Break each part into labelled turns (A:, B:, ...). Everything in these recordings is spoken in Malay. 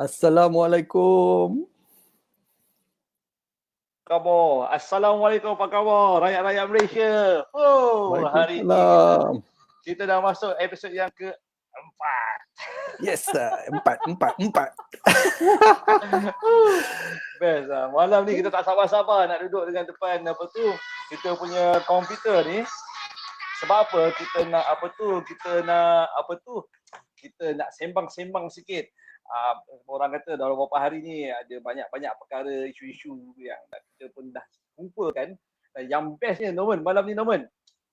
A: Assalamualaikum.
B: Khabar. Assalamualaikum, apa khabar rakyat-rakyat Malaysia? Oh, hari ini
A: Waalaikumsalam.
B: kita dah masuk episod yang keempat.
A: Yes, empat.
B: Best lah. Malam ni kita tak sabar-sabar nak duduk dengan depan kita punya komputer ni. Sebab apa? Kita nak sembang-sembang sikit. Orang kata dalam beberapa hari ni ada banyak-banyak perkara, isu-isu yang kita pun dah kumpulkan. Yang bestnya Norman, malam ni Norman.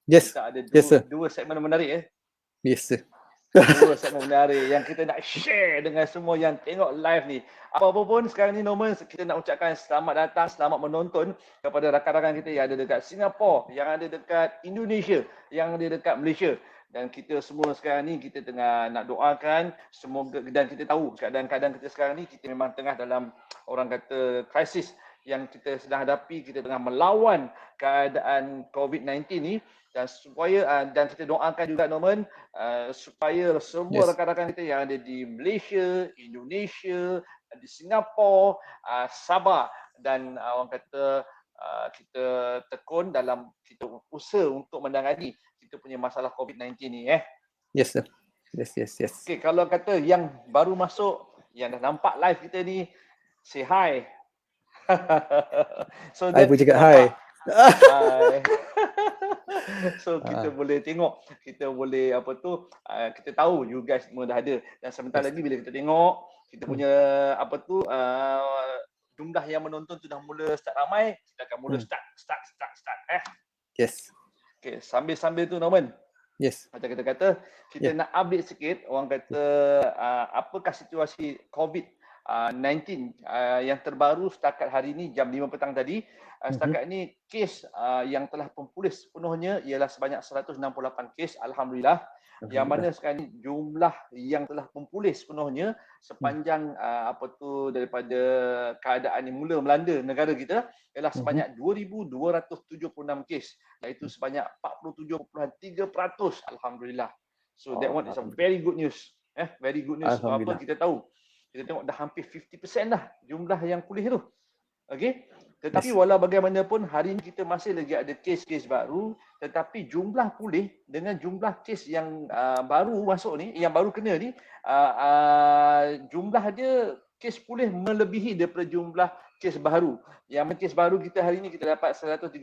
A: Yes.
B: Kita ada
A: Yes,
B: dua segmen menarik
A: Yes, sir.
B: Dua segmen menarik yang kita nak share dengan semua yang tengok live ni. Apa-apa pun sekarang ni Norman, kita nak ucapkan selamat datang, selamat menonton kepada rakan-rakan kita yang ada dekat Singapura, yang ada dekat Indonesia, yang ada dekat Malaysia. Dan kita semua sekarang ni kita tengah nak doakan semoga, dan kita tahu keadaan kita sekarang ni kita memang tengah dalam orang kata krisis yang kita sedang hadapi, kita tengah melawan keadaan COVID-19 ni, dan supaya dan kita doakan juga Norman supaya semua rakan-rakan kita yang ada di Malaysia, Indonesia, di Singapura sabar dan orang kata kita tekun dalam kita usaha untuk menangani kita punya masalah COVID-19 ni
A: Yes, sir. Yes.
B: Okay, kalau kata yang baru masuk, yang dah nampak live kita ni, say hi. So
A: I pun cakap hi.
B: Hi. So kita boleh tengok, kita boleh kita tahu you guys semua dah ada, dan sebentar lagi bila kita tengok kita punya jumlah yang menonton tu dah mula start ramai, kita akan mula start.
A: Yes.
B: Okay, sambil-sambil tu Norman.
A: Yes.
B: Macam kita kata, kita nak update sikit, orang kata apakah situasi COVID-19 yang terbaru setakat hari ni jam 5 petang tadi. Setakat ni kes yang telah pulih sepenuhnya ialah sebanyak 168 kes, alhamdulillah. Yang mana sekarang ni jumlah yang telah berpulih sepenuhnya sepanjang daripada keadaan yang mula melanda negara kita ialah sebanyak 2,276 kes, iaitu sebanyak 47.3%. Alhamdulillah. So that one is a very good news. Very good news. Sebab apa kita tahu? Kita tengok dah hampir 50% dah jumlah yang pulih tu. Okey. Tetapi walau bagaimanapun hari ini kita masih lagi ada kes-kes baru, tetapi jumlah pulih dengan jumlah kes yang baru masuk ni, yang baru kena ni, jumlah dia kes pulih melebihi daripada jumlah kes baru. Yang kes baru kita hari ini kita dapat 134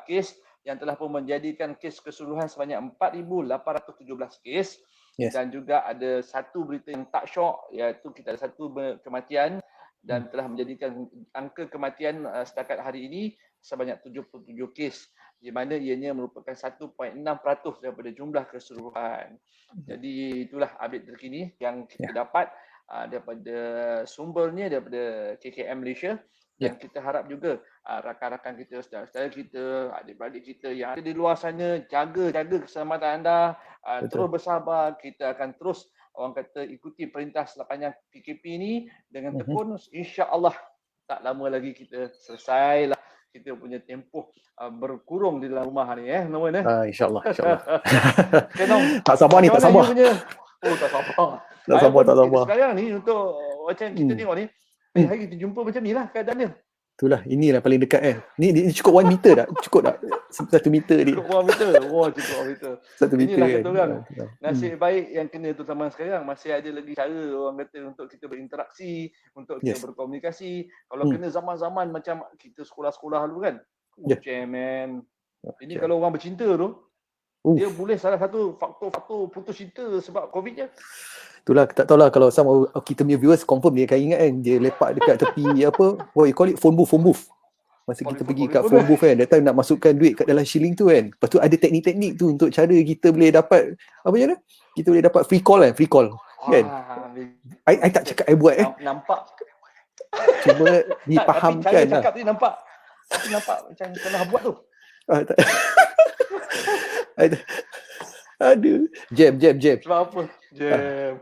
B: kes yang telah pun menjadikan kes keseluruhan sebanyak 4,817 kes. Dan juga ada satu berita yang tak syok, iaitu kita ada satu kematian dan telah menjadikan angka kematian setakat hari ini sebanyak 77 kes, di mana ianya merupakan 1.6% daripada jumlah keseluruhan. Jadi itulah update terkini yang kita dapat daripada sumbernya daripada KKM Malaysia. Dan kita harap juga rakan-rakan kita, saudara-saudara kita, adik-beradik kita yang ada di luar sana, jaga keselamatan anda, terus bersabar. Kita akan terus orang kata ikuti perintah sepanjang PKP ni dengan tekun. InsyaAllah tak lama lagi kita selesailah kita punya tempoh berkurung di dalam rumah ni Norman
A: InsyaAllah.
B: Tak sabar. Tak sabar.
A: Tak sabar.
B: Sekarang ni untuk macam kita tengok ni, hari kita jumpa macam ni lah keadaan dia.
A: Itulah, inilah paling dekat Ni cukup 1 meter tak? Cukup tak? 1 meter ni.
B: Cukup 1 meter. Cukup 1 meter.
A: 1 meter
B: inilah kata orang. Nasib baik yang kena tu zaman sekarang masih ada lagi cara orang kata untuk kita berinteraksi, untuk kita berkomunikasi. Kalau kena zaman-zaman macam kita sekolah-sekolah dulu kan. Man. Ini kalau orang bercinta tu, dia boleh salah satu faktor putus cinta sebab COVID je.
A: Itulah, tak tahulah kalau sama kita punya viewers confirm dia akan ingat kan, dia lepak dekat tepi what you call it, phone booth. Masa kita pergi kat phone booth kan, that time nak masukkan duit kat dalam shilling tu kan. Lepas tu ada teknik-teknik tu untuk cara kita boleh dapat kita boleh dapat free call kan. I tak cakap I buat
B: nampak.
A: Cuma dipahamkan
B: lah. Cakap ni nampak macam pernah buat tu.
A: Aduh, jam.
B: Sebab apa? Jam.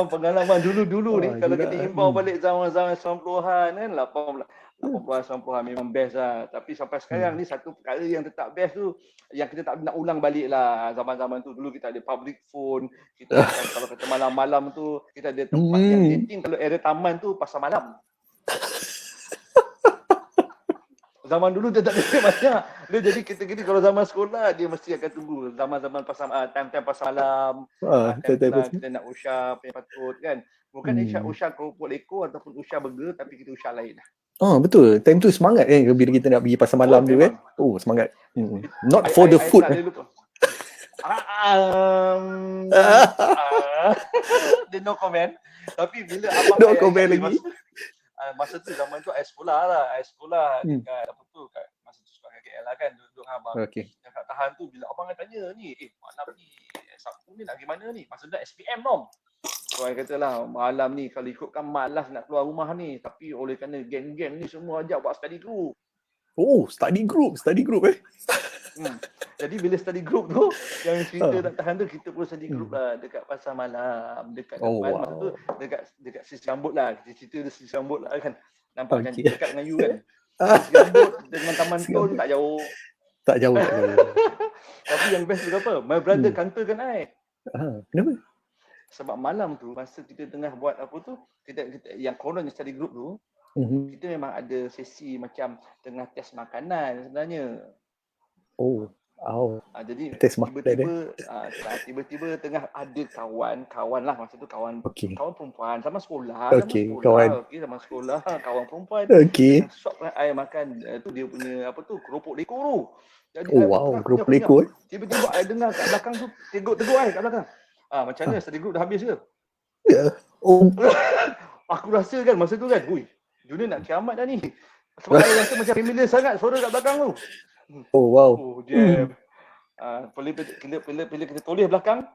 B: Pengalaman dulu ni kalau kita imbau balik zaman-zaman 90-an kan, 80-an 90-an memang best lah. Tapi sampai sekarang ni satu perkara yang tetap best tu yang kita tak nak ulang balik lah. Zaman-zaman tu dulu kita ada public phone, kita kalau kata malam-malam tu kita ada tempat yang dating, kalau area taman tu pasar malam. Zaman dulu dia tak ada banyak. Dia jadi kita kalau zaman sekolah dia mesti akan tunggu zaman-zaman time-time pasar malam. Kita nak usyap yang patut kan. Bukan usyap kerupuk leko ataupun usyap burger, tapi kita usyap lain lah.
A: Betul. Time tu semangat bila kita nak pergi pasar malam tu kan. Semangat. Not for the food.
B: Dia no comment. Tapi bila abang
A: no comment lagi.
B: Masa tu zaman tu sekolah dekat kat masa tu sekolah KL lah kan, duduk dengan abang. Yang kat tahan tu bila abang tanya ni, malam ni Sabtu ni nak pergi mana ni? Masa tu SPM nom. So saya katalah malam ni kalau ikutkan malas nak keluar rumah ni, tapi oleh kerana geng-geng ni semua ajak buat study group.
A: Study group
B: Jadi bila study group tu yang cerita nak tahan tu, kita pun study group lah dekat pasar malam, dekat depan. Masa tu dekat sisi rambut lah. Kita cerita di sisi rambut lah kan. Nampak kan dekat dengan you kan. Sisi rambut dengan Taman Tun tak jauh. Tapi yang best tu apa? My brother kantorkan I.
A: Kenapa?
B: Sebab malam tu masa kita tengah buat apa tu, kita yang konon study group tu, kita memang ada sesi macam tengah test makanan sebenarnya. Jadi tiba-tiba tengah ada kawan lah masa tu kawan perempuan sama sekolah. Sama sekolah kawan perempuan. Sok air makan tu dia punya keropok leko tu. Jadi
A: keropok leko.
B: Tiba-tiba I dengar kat belakang tu tegur I kat belakang. Macam mana study group dah habis ke? Aku rasa kan masa tu kan, dunia nak kiamat dah ni. Sebab I rasa macam familiar sangat suara kat belakang tu. Jam. Bila kita toleh belakang,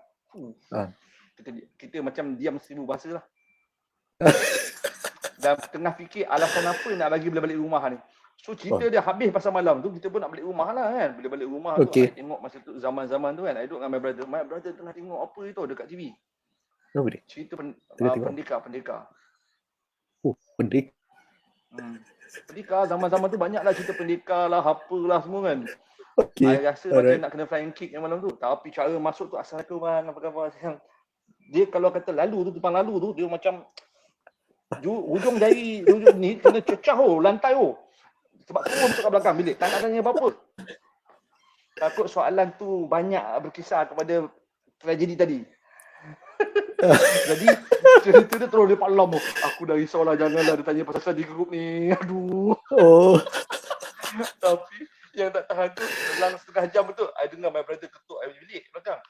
B: kita macam diam 1000 bahasa lah. Dan tengah fikir alasan apa nak bagi bila balik rumah ni. So cerita dia habis pasal malam tu, kita pun nak balik rumah lah kan. Bila balik rumah tu,
A: Okay.
B: I tengok masa tu zaman-zaman tu kan, I duduk dengan my brother. My brother tengah tengok apa itu dekat TV.
A: Apa dia?
B: Cerita
A: Tengah tengok.
B: pendekar.
A: Oh, pendek.
B: Pendekar zaman-zaman tu banyaklah cerita pendekar lah, apa lah semua kan.
A: Okay.
B: I rasa macam nak kena flying kick yang malam tu. Tapi cara masuk tu, Assalamualaikum bang, apa khabar. Dia kalau kata lalu tu, depan lalu tu, dia macam ujung jari ujung ni kena cecah lantai sebab turun masuk ke belakang bilik, tak nak tanya apa-apa. Takut soalan tu banyak berkisar kepada tragedi tadi. Jadi cerita dia terus dia palam. Aku dah risaulah, janganlah dia tanya pasal di grup ni. Aduh. Tapi yang tak tahan tu, dalam setengah jam betul, I dengar my brother ketuk I bilik belakang.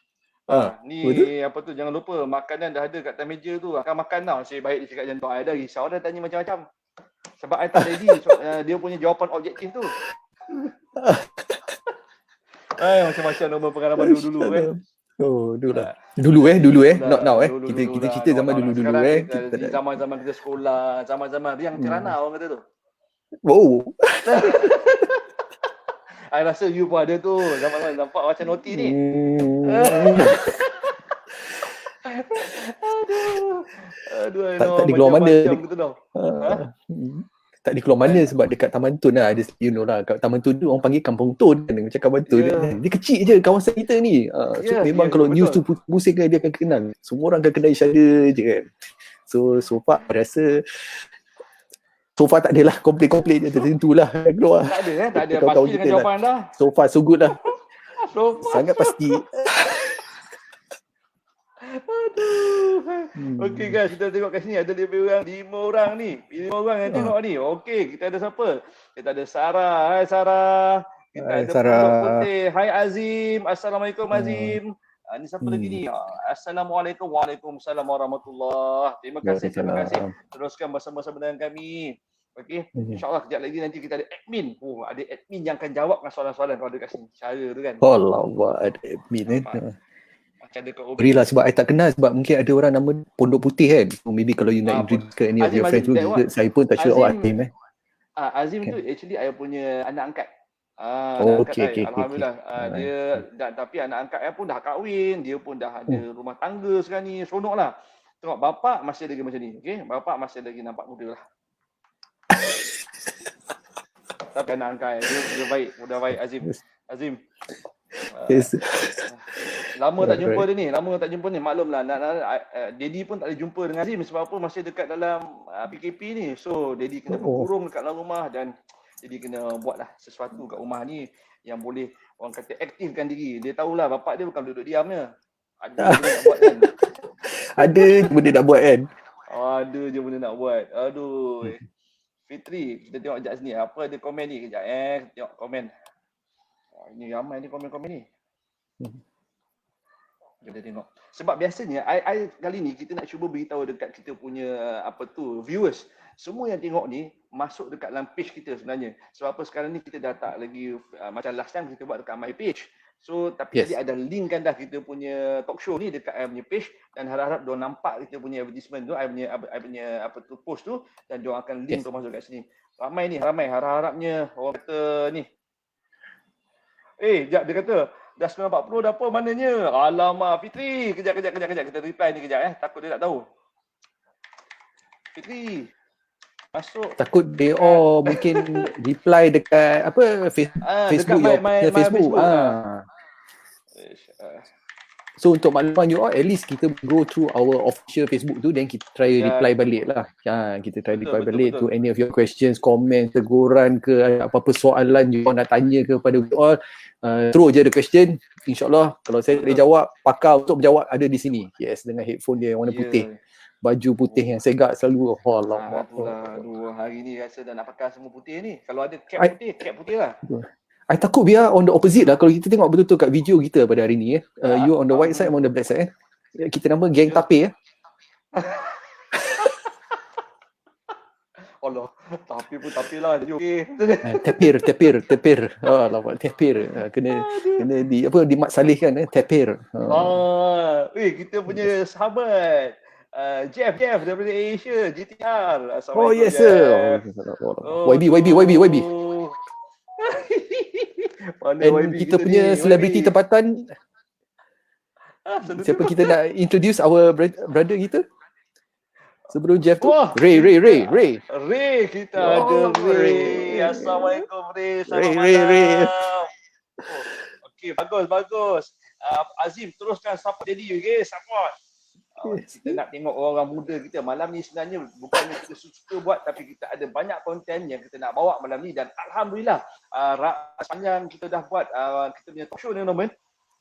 B: Ni betul? Apa tu, jangan lupa makanan dah ada kat atas meja tu, akan makan tau. Saya baik dia cakap macam tu. I dah risau dah tanya macam-macam. Sebab I tak ready dia punya jawapan objektif tu. Macam-macam nombor pengalaman dulu kan.
A: Dulu not now kita cerita zaman dulu
B: kita zaman-zaman kita sekolah, zaman-zaman yang Tirana orang kata tu. I rasa you pun ada tu, zaman-zaman nampak macam noti ni. Aduh,
A: tak dikeluar mana gitu tau. Tak dikeluar mana sebab dekat Taman Tun lah ada, you know lah, kat Taman Tun tu orang panggil Kampung Tun kan, macam Kampung Tun. Dia kecil je kawasan kita ni. So memang kalau news tu pusing kan, dia akan kenal. Semua orang akan kenal each other je kan. So far rasa tak adalah komplain-komplain je tertentu lah keluar.
B: Tak ada pasti dengan jawapan dah.
A: So far so good lah. Sangat pasti.
B: Okey guys, kita tengok kat sini ada lebih orang 5 orang ni. 5 orang yang tengok ni. Okey, kita ada siapa? Kita ada Sarah. Hai Sarah. Kita ada Pondok Putih. Hai Azim. Assalamualaikum Azim. Ni siapa lagi ni? Assalamualaikum. Waalaikumsalam warahmatullahi. Terima kasih. Teruskan bersama-sama dengan kami. Okey. InsyaAllah kejap lagi nanti kita ada admin. Ada admin yang akan jawab soalan-soalan kalau ada kat sini. Cara tu kan.
A: Allah, ada admin berilah sebab I tak kenal, sebab mungkin ada orang nama Pondok Putih kan. So maybe kalau you nak introduce ke any of your friends tu, saya pun tak sure Azim
B: Azim tu actually I punya anak angkat.
A: Okay.
B: Alhamdulillah. Dia tapi anak angkat I pun dah kahwin, dia pun dah ada rumah tangga sekarang ni. Seronok lah. Tengok bapak masih lagi macam ni. Okey, bapak masih lagi nampak muda lah. Tapi anak angkat dia baik, mudah baik Azim. Lama tak jumpa ni. Maklumlah Daddy pun tak boleh jumpa dengan Azim sebab apa, masih dekat dalam PKP ni. So Daddy kena berkurung dekat dalam rumah dan Daddy kena buatlah sesuatu kat rumah ni yang boleh orang kata aktifkan diri. Dia tahulah bapak dia bukan duduk diam je. Ada benda nak buat kan.
A: Ada benda nak buat kan.
B: Ada je benda nak buat. Aduh. Fitri, kita tengok sekejap sini. Apa ada komen ni kejap tengok komen. Ini ramai ni komen-komen ni. Kita tengok. Sebab biasanya I kali ni kita nak cuba beritahu dekat kita punya viewers. Semua yang tengok ni masuk dekat dalam page kita sebenarnya. Sebab apa sekarang ni kita dah tak lagi macam last time kita buat dekat my page. So tapi tadi ada link kan dah kita punya talk show ni dekat I punya page, dan harap-harap diorang nampak kita punya advertisement tu, I punya post tu, dan diorang akan link untuk masuk kat sini. Ramai harap-harapnya orang kata ni. Dia kata dah 9.40 dah apa mananya? Alamak Fitri, kejap kita reply ni kejap takut dia tak tahu. Fitri masuk.
A: Takut dia mungkin reply dekat Facebook,
B: dekat Facebook.
A: So untuk makluman you all, at least kita go through our official Facebook tu, then kita try reply balik lah. Kita try reply balik to any of your questions, komen, teguran ke, apa-apa soalan you all nak tanya kepada you all. Throw je the question. InsyaAllah kalau saya boleh jawab, pakar untuk menjawab ada di sini. Yes, dengan headphone dia yang warna putih. Baju putih yang segak selalu.
B: Aduh, hari ni rasa dah nak pakai semua putih ni. Kalau ada cap putih lah.
A: I takut biar on the opposite lah. Kalau kita tengok betul-betul kat video kita pada hari ni you on the white side, on the black side kita nama geng tapir
B: Allah, tapi lah okey.
A: Tapir. Lawak tapir. Kena di mat salih kan tapir.
B: Kita punya sahabat Jeff daripada Asia GTR.
A: Yes sir. YB.
B: Mana
A: And
B: YB
A: kita punya
B: ni,
A: selebriti
B: YB.
A: tempatan,
B: Sana
A: siapa
B: tu.
A: kita nak introduce our brother kita? Sebelum Jeff tu,
B: Wah,
A: Ray.
B: Ray, kita ada
A: Oh,
B: Ray. Assalamualaikum Ray, selamat
A: Ray.
B: malam. Oh, okey, bagus. Azim, teruskan support Daddy, okay? Support. Kita nak tengok orang muda kita. Malam ni sebenarnya bukannya kita suka buat, tapi kita ada banyak konten yang kita nak bawa malam ni. Dan Alhamdulillah, sepanjang kita dah buat kita punya talk show ni, Norman,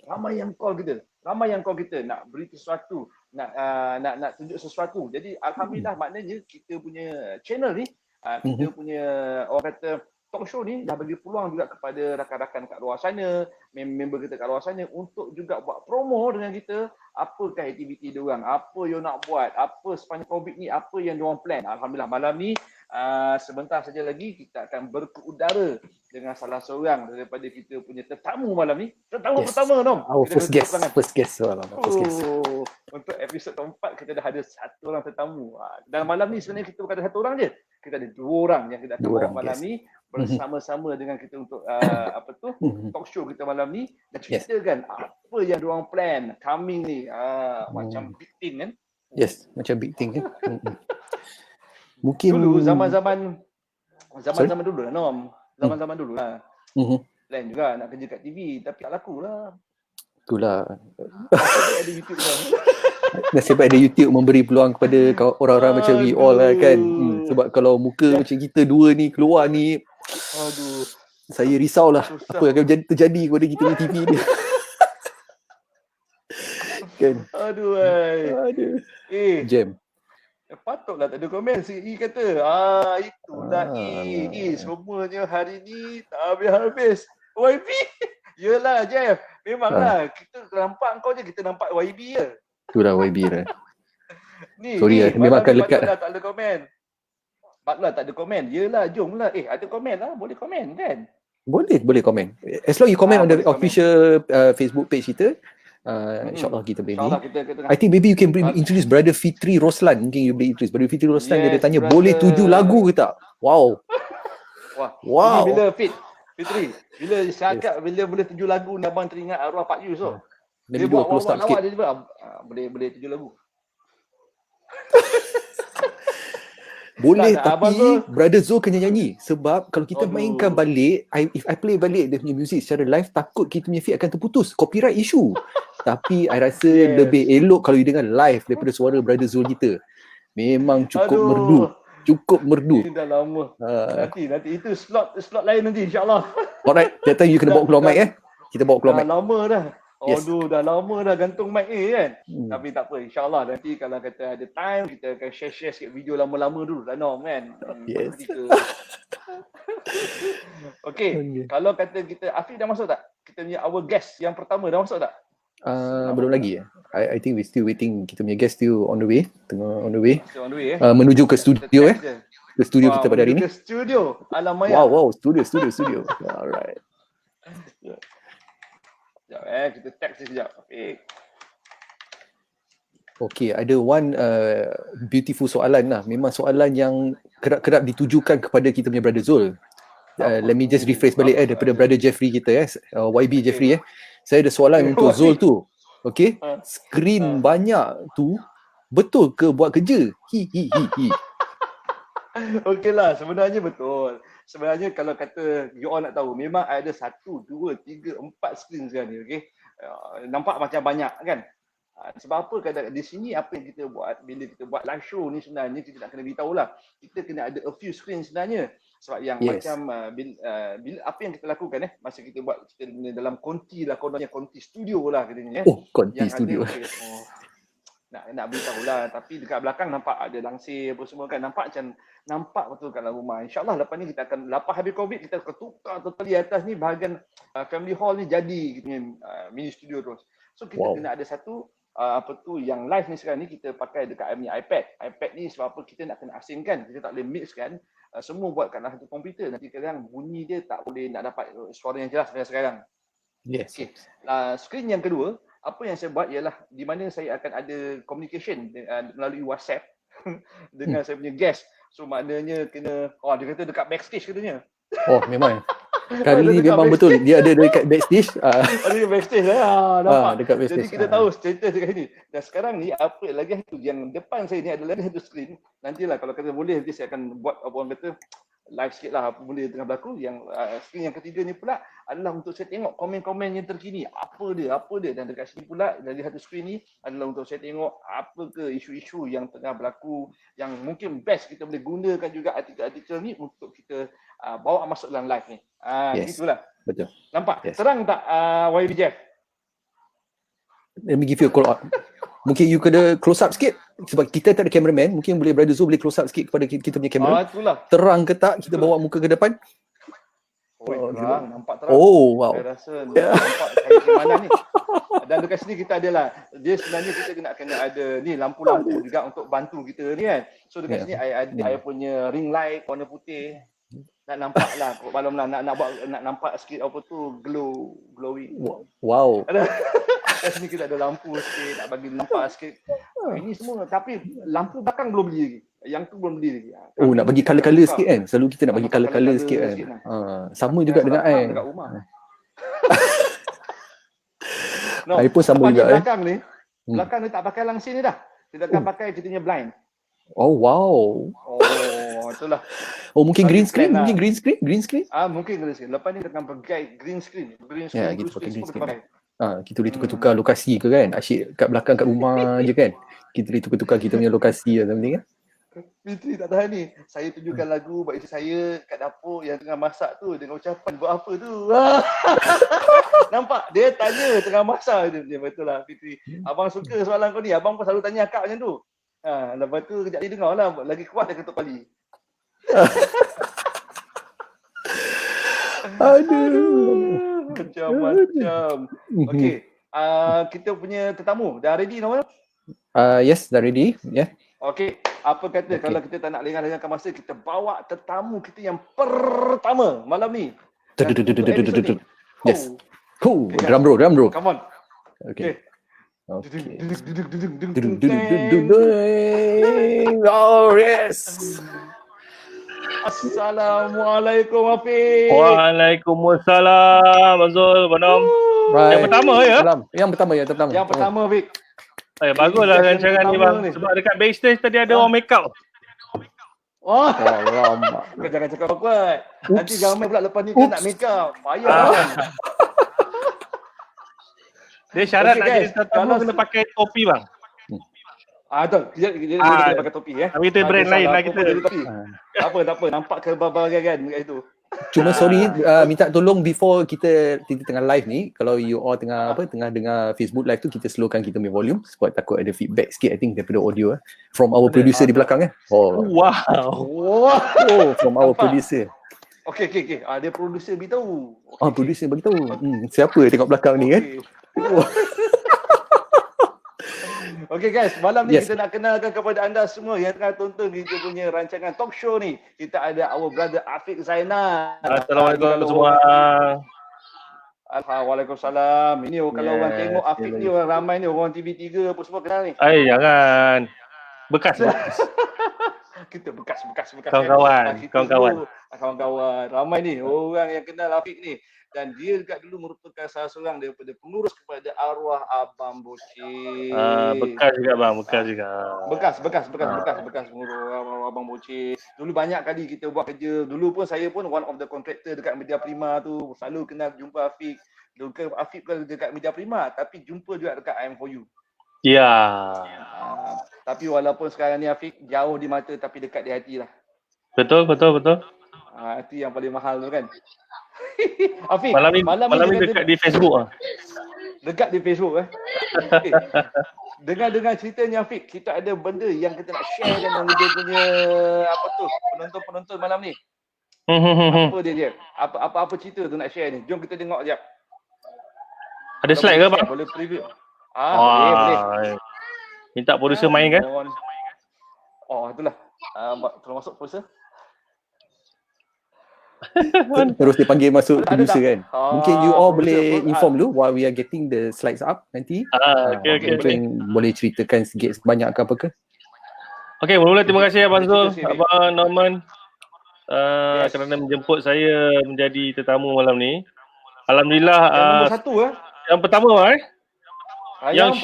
B: ramai yang call kita nak berita sesuatu, nak tunjuk sesuatu. Jadi Alhamdulillah, maknanya kita punya channel ni, kita punya orang kata talk show ni dah bagi peluang juga kepada rakan-rakan kat luar sana, member kita kat luar sana untuk juga buat promo dengan kita. Apakah aktiviti diorang, apa yang nak buat, apa sepanjang COVID ni, apa yang diorang plan. Alhamdulillah, malam ni sebentar saja lagi kita akan berkeudara dengan salah seorang daripada kita punya tetamu malam ni. Tetamu pertama, Nom.
A: Our
B: Kita
A: first guest.
B: Untuk episod keempat kita dah ada satu orang tetamu. Dan malam ni sebenarnya kita bukan ada satu orang je. Kita ada dua orang yang kita akan bawa malam ni bersama-sama dengan kita untuk talk show kita malam ni, dan ceritakan apa yang diorang plan coming ni, macam big thing kan.
A: Yes, macam big thing kan. Mungkin
B: dulu zaman-zaman dulu lah, Nom. Zaman-zaman dulu lah. Plan juga nak kerja kat TV, tapi tak laku lah.
A: Itulah.
B: Ada YouTube kan.
A: Nasib baik ada YouTube memberi peluang kepada orang-orang macam we all lah kan. Sebab kalau muka macam kita dua ni keluar ni, saya risau lah apa yang akan terjadi kepada kita di TV ni. Kan? Aduh. Jam.
B: Patutlah tak ada komen. Si E kata, itulah E. Semuanya hari ni tak habis-habis. YB. Yelah Jeff. Memanglah. Kita nampak kau je, kita nampak YB je.
A: Itulah YB lah.
B: Ni,
A: sorry lah, memang akan lekat
B: lah. Tak ada komen. Patutlah tak ada komen. Yelah, jomlah. Ada komen lah. Boleh komen kan?
A: Boleh komen. As long you comment on the official Facebook page kita, InsyaAllah kita boleh ni. I think maybe you can introduce Brother Fitri Roslan. Mungkin you boleh introduce Brother Fitri Roslan. Dia tanya boleh 7 lagu ke tak? Wow.
B: Ini bila Fitri, bila cakap bila boleh 7 lagu ni, abang teringat arwah Pak Yus tu. Dia buat awak-awak dia juga boleh 7 lagu.
A: Boleh, tapi Brother Zul kena nyanyi. Sebab kalau kita mainkan balik, if I play balik dia punya music secara live, takut kita punya feed akan terputus, copyright issue. Tapi I rasa lebih elok kalau you dengar live daripada suara Brother Zul kita. Memang cukup merdu.
B: Ini dah lama. Nanti itu slot lain nanti, insyaAllah.
A: Alright, that time you kena bawa keluar mic Kita bawa keluar mic.
B: Lama dah. Dah lama dah gantung mic ni kan. Tapi tak apa, insyaAllah nanti kalau kata ada time, kita akan share sikit video lama-lama dulu lah, Nom kan.
A: Yes.
B: Okay, kalau kata kita, Afiq dah masuk tak? Kita punya our guest yang pertama dah masuk tak?
A: Belum lagi. I think we still waiting. Kita punya guest still on the way. Tengah on the way.
B: Menuju
A: ke studio Ke studio kita pada hari ni.
B: Ke studio. Alam Maya.
A: Wow, studio. Alright.
B: Sekejap kita tag sekejap.
A: Okay, ada one beautiful soalan lah. Memang soalan yang kerap-kerap ditujukan kepada kita punya Brother Zul. Let me just rephrase balik daripada Brother Jeffrey kita YB Jeffrey Saya ada soalan untuk Zul tu. Okay, skrin banyak tu betul ke buat kerja?
B: Okey lah, sebenarnya betul. Sebenarnya kalau kata you all nak tahu, memang ada 1, 2, 3, 4 skrin sekarang ni, okey. Nampak macam banyak kan? Sebab apa kadang di sini apa yang kita buat bila kita buat live show ni, sebenarnya kita nak kena beritahu lah. Kita kena ada a few screen sebenarnya. Sebab yang macam bila apa yang kita lakukan masa kita buat kita dalam konti lah, kononnya konti studio lah katanya
A: konti studio.
B: Nak beritahu lah, tapi dekat belakang nampak ada langsir apa semua kan, nampak betul kat dalam rumah. InsyaAllah lepas ni kita akan, lepas habis COVID, kita akan tukar totally atas ni bahagian family hall ni jadi mini studio terus. So kita kena ada satu yang live ni sekarang ni kita pakai dekat iPad ni. Sebab apa, kita nak kena asingkan, kita tak boleh mix kan semua buat kat dalam satu komputer, nanti kadang bunyi dia tak boleh nak dapat suara yang jelas macam sekarang.
A: Yes.
B: Okay. Skrin yang kedua, apa yang saya buat ialah di mana saya akan ada communication melalui WhatsApp dengan saya punya guest. So maknanya kena, dia kata dekat backstage katanya.
A: Memang. Kali ni memang betul dia ada dekat backstage.
B: Ada di backstage nampak.
A: Dekat
B: Jadi
A: backstage.
B: kita tahu status dekat sini. Dan sekarang ni apa lagi satu yang depan saya ni ada lagi satu skrin. Nantilah kalau kita boleh nanti saya akan buat apa orang kata live sikit lah apa benda yang tengah berlaku. Yang skrin yang ketiga ni pula adalah untuk saya tengok komen-komen yang terkini. Apa dia. Dan dekat sini pula dari satu skrin ni adalah untuk saya tengok apa ke isu-isu yang tengah berlaku yang mungkin best kita boleh gunakan juga artikel-artikel ni untuk kita bawa masuk dalam live ni.
A: Yes.
B: Gitulah.
A: Betul.
B: Nampak?
A: Yes.
B: Terang tak YB Jeff?
A: Let me give you a call out. Mungkin you kena close up sikit sebab kita tak ada cameraman. Mungkin boleh Brother Zul boleh close up sikit kepada kita punya kamera.
B: Itulah.
A: Terang ke tak kita bawa muka ke depan?
B: Terang, nampak terang.
A: Oh, wow.
B: Saya rasa nampak saya di mana ni. Dan dekat sini kita adalah dia sebenarnya kita kena ada ni lampu-lampu juga untuk bantu kita ni kan. So dekat sini I punya ring light warna putih. Nak nampak lah malam lah nak nampak sikit apa tu glowing.
A: Wow.
B: Kat sini kita ada lampu sikit nak bagi nampak sikit. Ini semua tapi lampu belakang belum beli lagi. Yang tu belum beli lagi.
A: Nak bagi color-color sikit kan. Selalu kita nak bagi color-color sikit kan. Sama juga dengan I.
B: Dekat rumah.
A: I pun sama juga
B: Belakang ni tak pakai langsir ni dah. Kita akan pakai kita punya blind.
A: Oh wow.
B: Itulah.
A: Mungkin green screen,
B: Lah.
A: mungkin green screen.
B: Mungkin green screen. Lepas ni kita akan pakai green screen.
A: Ya, kita pakai green screen. Kita boleh tukar-tukar lokasi ke kan. Asyik kat belakang kat rumah je kan. Kita boleh tukar-tukar kita punya lokasi atau something kan.
B: Fitri tak tahan ni. Saya tunjukkan lagu buat isteri saya kat dapur yang tengah masak tu dengan ucapan buat apa tu. Nampak? Dia tanya tengah masak dia betul lah Fitri. Abang suka soalan kau ni. Abang pun selalu tanya akak macam tu. Lepas tu kejap ni dengar lah lagi kuat dia ketuk kali.
A: Aduh.
B: Macam-macam. Okey. Kita punya tetamu dah ready nama?
A: Yes, dah ready. Yeah.
B: Okey. Apa kata kalau kita tak nak lengah-lengahkan masa, kita bawa tetamu kita yang pertama malam ni.
A: Yes. Drum roll.
B: Come on.
A: Okay.
B: Oh
A: yes.
B: Assalamualaikum Afiq.
C: Waalaikumsalam Azul, Banom. Yang pertama ya?
A: Yang pertama
B: Afiq.
C: Baguslah rancangan ni bang. Sebab dekat backstage tadi ada orang make up.
A: Alamak.
B: Kau jangan cakap kuat. Nanti ramai pula lepas ni kau nak make up. Payah kan.
C: Dia syarat nak jadi tetamu kena pakai topi bang.
B: Betul. Dia kena pakai topi
C: Tapi itu brand lain lah kita.
B: Tak apa. Nampak kebabaran kan kat situ.
A: Cuma sorry, minta tolong before kita tengah live ni, kalau you all tengah dengar Facebook live tu, kita slowkan kita punya volume sebab takut ada feedback sikit I think daripada audio from our producer di belakang
C: Wow.
A: From our producer.
B: Okey. Dia producer beritahu.
A: Producer beritahu. Siapa tengok belakang ni kan?
B: Okey guys, malam ni kita nak kenalkan kepada anda semua yang tengah tonton kita punya rancangan talk show ni. Kita ada our brother Afiq Zainal.
C: Assalamualaikum semua.
B: Waalaikumsalam. Ini kalau orang tengok Afiq ni orang ramai ni, orang TV3 apa semua kenal ni.
C: Jangan. Bekas.
B: Kita bekas.
C: Kawan-kawan.
B: Ramai ni orang yang kenal Afiq ni. Dan dia juga dulu merupakan salah seorang daripada pengurus kepada arwah Abang Bocil.
C: Bekas juga bang,
B: Bekas pengurus Abang Bocil. Dulu banyak kali kita buat kerja. Dulu pun saya pun one of the contractor dekat Media Prima tu. Selalu kenal jumpa Afiq. Afiq bukan dekat Media Prima tapi jumpa juga dekat IM4U.
C: Ya.
B: Tapi walaupun sekarang ni Afiq jauh di mata tapi dekat di hati lah.
C: Betul.
B: Itu yang paling mahal tu kan. Afiq,
C: malam ni dekat di Facebook
B: Dekat di Facebook Dengar ceritanya Afiq, kita ada benda yang kita nak share dengan dia punya penonton malam ni. Apa dia? Apa cerita tu nak share ni? Jom kita tengok jap.
C: Ada slide ke bang?
B: Boleh preview. Boleh.
C: Minta producer main kan?
B: Itulah. Tolong masuk producer.
A: Terus dipanggil masuk producer kan. Mungkin you all boleh inform dulu while we are getting the slides up nanti. Mungkin boleh ceritakan sikit sebanyak ke apa ke.
C: Okey, mula-mula terima kasih Abang Zul, Abang Norman. kerana menjemput saya menjadi tetamu malam ni. Alhamdulillah.
B: Yang nombor 1
C: Yang pertama
B: Yang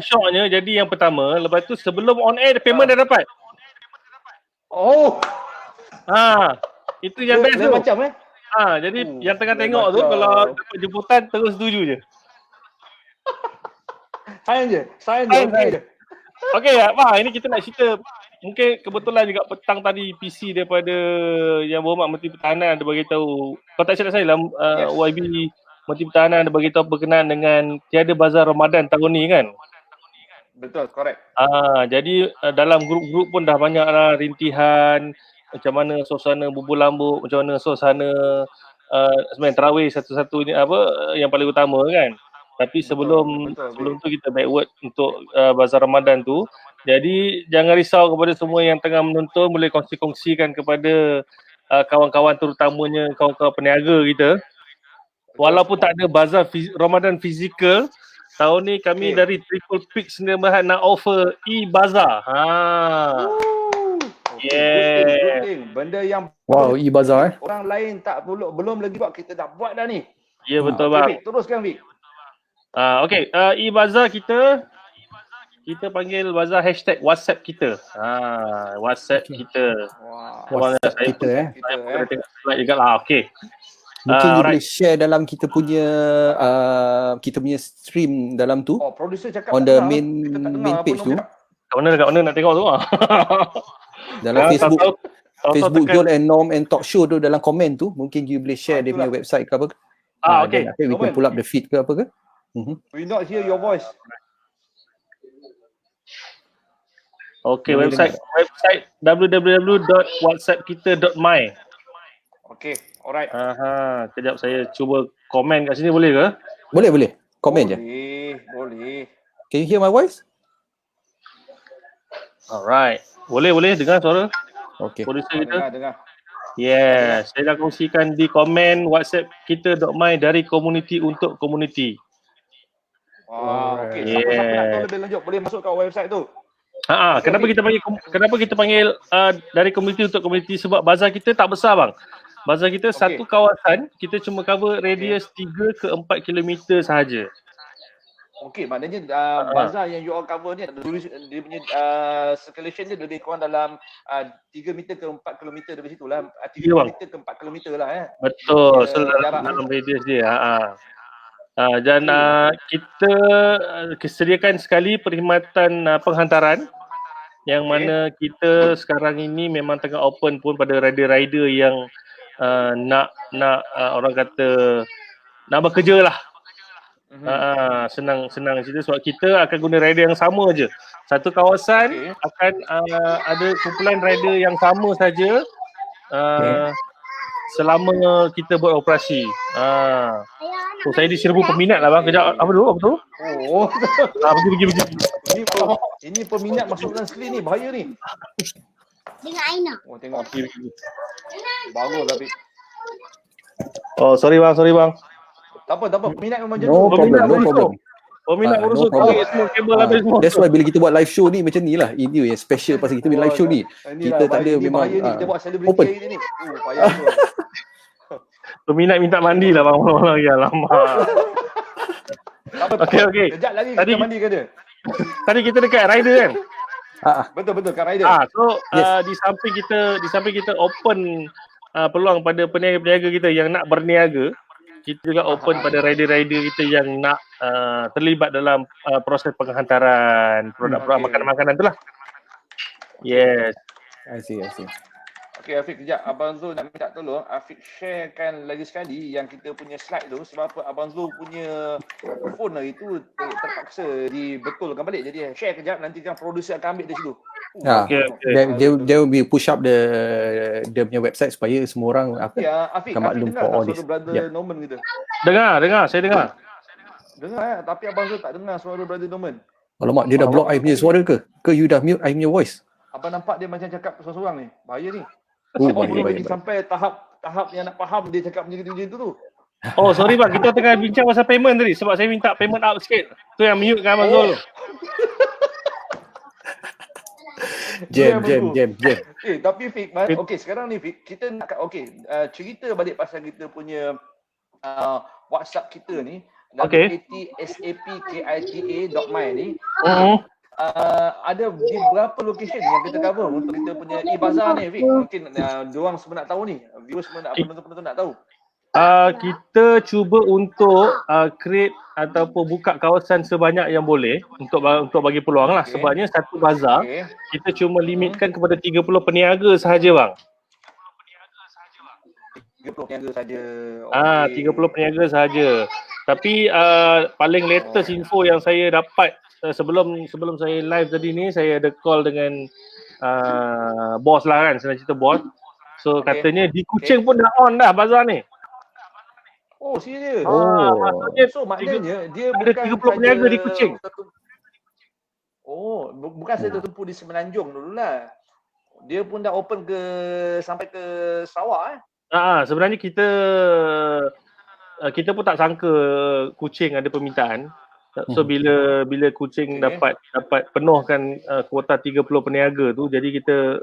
C: shocknya jadi yang pertama. Lepas tu sebelum on air payment dah dapat.
B: Oh.
C: Itu yang best tu.
B: Macam
C: Jadi yang tengah tengok tu kalau dapat jemputan terus setuju je.
B: Sign je.
C: Okey, ini kita nak cerita. Mungkin kebetulan juga petang tadi PC daripada Yang Berhormat Menteri Pertahanan ada bagi tahu. Kau tak silap saya lah, YB Menteri Pertahanan ada bagi tahu berkenaan dengan tiada bazar Ramadan tahun ni kan.
B: Betul, correct.
C: Jadi dalam grup-grup pun dah banyak lah rintihan macam mana suasana bubur lambuk, macam mana suasana sebenarnya tarawih satu-satunya yang paling utama kan. Tapi sebelum tu kita backward untuk bazar Ramadan tu. Jadi jangan risau kepada semua yang tengah menonton, boleh kongsi-kongsikan kepada kawan-kawan terutamanya kawan-kawan peniaga kita. Walaupun tak ada bazar Ramadan fizikal, tahun ni kami dari Triple Peak Sdn Bhd nak offer e-bazar.
B: Good thing. Benda yang
A: e-bazar
B: orang lain tak belum lagi buat, kita dah buat dah ni.
C: Ya betul bang.
B: Vic, teruskan Vic.
C: Okey, e-bazar kita panggil bazar hashtag WhatsApp kita. WhatsApp kita.
A: WhatsApp kita
C: Saya tengok slide juga lah. Okey.
A: Mungkin you boleh share dalam kita punya stream dalam tu.
B: Producer cakap
A: on the main page tu.
C: Kat mana nak tengok tu?
A: Dalam Facebook Joel and Norm and Talk Show tu, dalam komen tu mungkin you boleh share dia punya website ke apa.
C: Okay.
A: We can pull up the feed ke apa ke.
B: We not hear your voice.
C: Okay, website www.whatsappkita.my.
B: Okay, alright.
C: Kejap saya cuba komen kat sini boleh ke?
A: Boleh. Komen je.
B: Boleh.
A: Can you hear my voice?
C: Alright. Boleh dengar suara?
A: Okay.
C: Producer kita.
B: Dengar.
C: Yes, saya dah kongsikan di komen whatsappkita.my dari community untuk community.
B: Okay. Siapa nak tahu lebih lanjut boleh masuk kat website tu.
C: Kenapa kita panggil dari community untuk community? Sebab bazar kita tak besar bang. Bazar kita satu kawasan, kita cuma cover radius 3 ke 4 km sahaja.
B: Okey, maknanya bazar yang you all cover ni dia punya circulation dia lebih kurang dalam 3 meter ke 4 kilometer dari situ lah. 3 meter ke 4 kilometer lah
C: Betul, dalam radius dia. Dan kita sediakan sekali perkhidmatan penghantaran yang mana kita sekarang ini memang tengah open pun pada rider-rider yang nak orang kata nak bekerja lah. Senang cerita sebab kita akan guna rider yang sama je. Satu kawasan akan ada kumpulan rider yang sama saja selama kita buat operasi. Saya di 1,000 peminat lah bang. Kejap, apa tu? Pergi.
B: Ini peminat masukkan sekali ni, bahaya ni.
D: Dengan Aina.
B: Tengok. Bagus tapi.
C: Sorry bang.
B: Tak apa, peminat memang jenuh.
A: No problem.
C: Peminat urus semua kabel habis semua.
A: That's why bila kita buat live show ni macam ni lah. Ini yang special pasal kita punya live show ni. Kita tak ada memang
B: kita buat celebrity ni. Payah tu.
C: Peminat minta mandi lah bang. Ya lama. Okey.
B: Sekejap lagi kita mandi ke dia?
C: Tadi kita dekat rider kan?
B: Betul kat rider.
C: Di samping kita open peluang pada peniaga-peniaga kita yang nak berniaga, kita juga open pada rider-rider kita yang nak terlibat dalam proses penghantaran produk-produk makanan-makanan tu lah. Yes.
A: I see.
B: Okey Afiq, kejap. Abang Zul nak minta tolong Afiq sharekan lagi sekali yang kita punya slide tu, sebab apa Abang Zul punya phone hari tu terpaksa dibetulkan balik. Jadi share kejap, nanti kan producer akan ambil dari situ.
A: Dia will be push up dia punya website supaya semua orang
B: Afiq dengar suara brother Norman kita.
C: Dengar, saya dengar.
B: Dengar tapi Abang Zul tak dengar suara brother Norman.
A: Alamak, dia dah block I punya suara ke? Ke you dah mute I punya voice?
B: Abang nampak dia macam cakap seorang-seorang ni. Bahaya ni.
A: Belum
B: lagi sampai tahap yang nak faham dia cakap macam tu tu.
C: Sorry bang, kita tengah bincang pasal payment tadi sebab saya minta payment up sikit. Tu yang mute kan Abang Zul.
A: Jam.
B: Tapi Fik, okey sekarang ni Fik, kita nak cerita balik pasal kita punya WhatsApp kita ni,
C: Okey.
B: WATSAPKITA.my ni. Ada di berapa location yang kita cover untuk kita punya e-bazar ni, Fik? Mungkin diorang semua nak tahu ni, viewers semua nak, penonton-penonton nak tahu.
C: Kita cuba untuk create ataupun buka kawasan sebanyak yang boleh untuk bagi peluang lah. Sebabnya satu bazar kita cuma limitkan kepada 30 peniaga sahaja bang.
B: 30 peniaga saja.
C: 30 peniaga sahaja. Tapi paling latest info yang saya dapat sebelum saya live tadi ni, saya ada call dengan bos lah kan, senang cerita bos. So katanya di Kuching pun dah on dah bazar ni.
B: Oh, serius?
C: Maknanya
B: dia
C: ada 30 peniaga di Kuching.
B: Bukan saya tertumpu di Semenanjung dululah. Dia pun dah open sampai ke Sarawak
C: sebenarnya kita pun tak sangka Kuching ada permintaan. So bila Kuching dapat penuhkan kuota 30 peniaga tu, jadi kita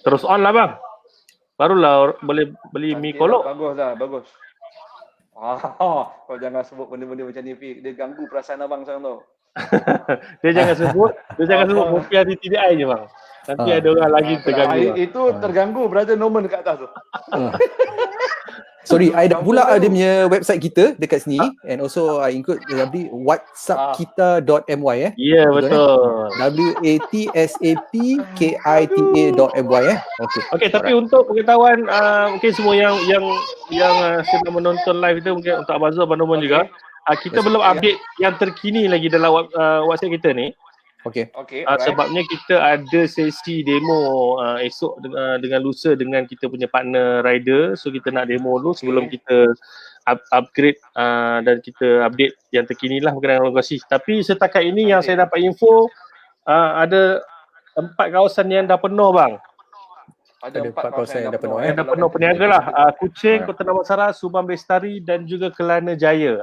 C: terus on lah bang. Barulah boleh beli mi kolok.
B: Bagus. Kau jangan sebut benda-benda macam ni, Fik. Dia ganggu perasaan abang sekarang tu.
C: Dia jangan sebut Mopiah di TDI je bang. Nanti ada orang lagi terganggu.
B: Itu terganggu brother Norman dekat atas tu.
A: Sorry, I dah pula ada punya website kita dekat sini, and also I include whatsappkita.my
C: Ya, betul.
A: WATSAPKITA.my
C: Okey, tapi untuk pengetahuan mungkin semua yang sedang menonton live itu, mungkin untuk Abazul Abang Norman juga, kita belum update yang terkini lagi dalam WhatsApp kita ni. Sebabnya kita ada sesi demo esok dengan lusa dengan kita punya partner rider. So kita nak demo dulu sebelum kita upgrade dan kita update yang terkini lah berkenaan lokasi. Tapi setakat ini yang saya dapat info, ada 4 kawasan yang dah penuh bang.
B: Ada 4 kawasan yang dah penuh.
C: Yang dah penuh peniaga lah. Kuching, Kota Damansara, Subang Bestari dan juga Kelana Jaya.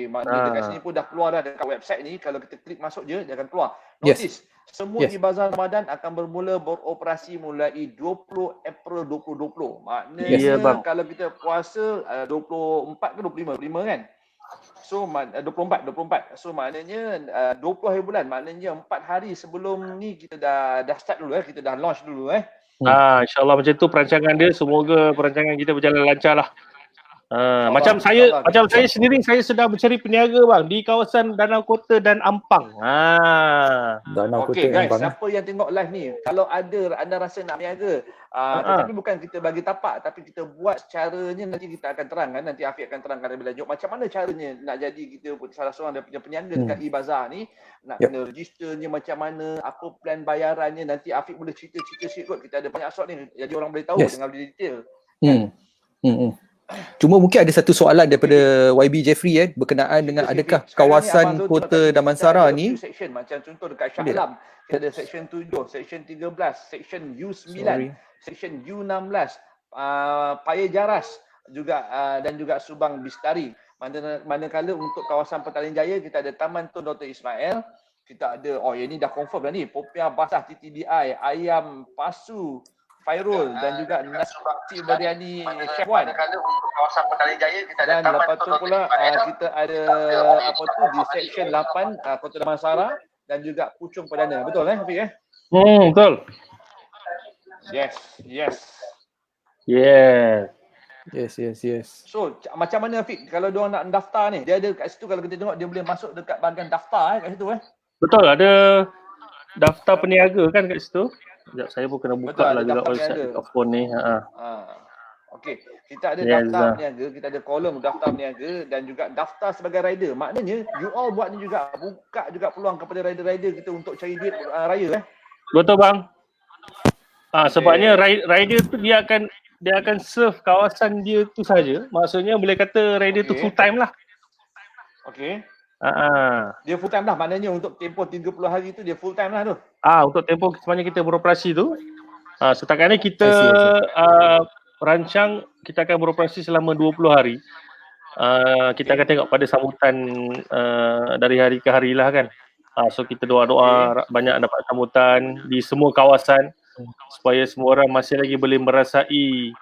B: Maknanya dekat sini pun dah keluar dah dekat website ni. Kalau kita klik masuk je, dia akan keluar. Notice, semua di Bazar Ramadan akan bermula beroperasi mulai 20 April 2020. Maknanya kalau kita puasa 24 ke 25 kan? So 24. So maknanya 20 hari bulan. Maknanya 4 hari sebelum ni kita dah start dulu kita dah launch dulu
C: InsyaAllah macam tu perancangan dia. Semoga perancangan kita berjalan lancar lah. Macam saya sendiri, saya sedang mencari peniaga bang di kawasan Danau Kota dan Ampang.
A: Danau Kota
B: guys,
A: Ampang.
B: Siapa yang tengok live ni, kalau anda rasa nak berniaga, tetapi bukan kita bagi tapak, tapi kita buat caranya, nanti kita akan terangkan, nanti Afiq akan terangkan lebih lanjut macam mana caranya nak jadi kita salah seorang daripada peniaga dekat e-bazar ni, nak kena registernya macam mana, apa plan bayarannya, nanti Afiq boleh cerita sikit. Kita ada banyak soal ni, jadi orang boleh tahu dengan lebih detail.
A: Cuma mungkin ada satu soalan daripada YB Jeffrey berkenaan dengan adakah kawasan Kota Damansara ni
B: section macam contoh dekat Shah Alam kita ada section 7, section 13, section U9, section U16, Paya Jaras juga dan juga Subang Bestari. Manakala untuk kawasan Petaling Jaya kita ada Taman Tun Dr. Ismail, kita ada yang ni dah confirm dah ni, Popiah Basah TTDI, Ayam Pasu Fairul dan juga nasi biryani Chef Wan.
E: Untuk kawasan Petaling Jaya kita ada
B: dan lepas tu pula kita ada di section 8 Kota Damansara dan juga Puchong Perdana. Betul Hafiq
C: betul.
A: Yes.
B: So macam mana Hafiq kalau dia orang nak daftar ni? Dia ada kat situ, kalau kita tengok dia boleh masuk dekat bahagian daftar kat situ
C: Betul, ada daftar peniaga kan kat situ. Sekejap, saya pun kena buka lah juga website phone ni.
B: Okey, kita ada daftar peniaga, kita ada kolom daftar peniaga dan juga daftar sebagai rider. Maknanya you all buat ni juga, buka juga peluang kepada rider-rider kita untuk cari duit raya
C: Betul bang. Sebabnya rider tu dia akan serve kawasan dia tu saja. Maksudnya boleh kata rider tu full time lah.
B: Dia full time lah, maknanya untuk tempoh 30 hari tu dia full time lah tu.
C: Untuk tempoh sepanjang kita beroperasi tu, setakat ni kita rancang kita akan beroperasi selama 20 hari. Kita akan tengok pada sambutan dari hari ke hari lah kan. So kita doa-doa banyak dapat sambutan di semua kawasan supaya semua orang masih lagi boleh merasai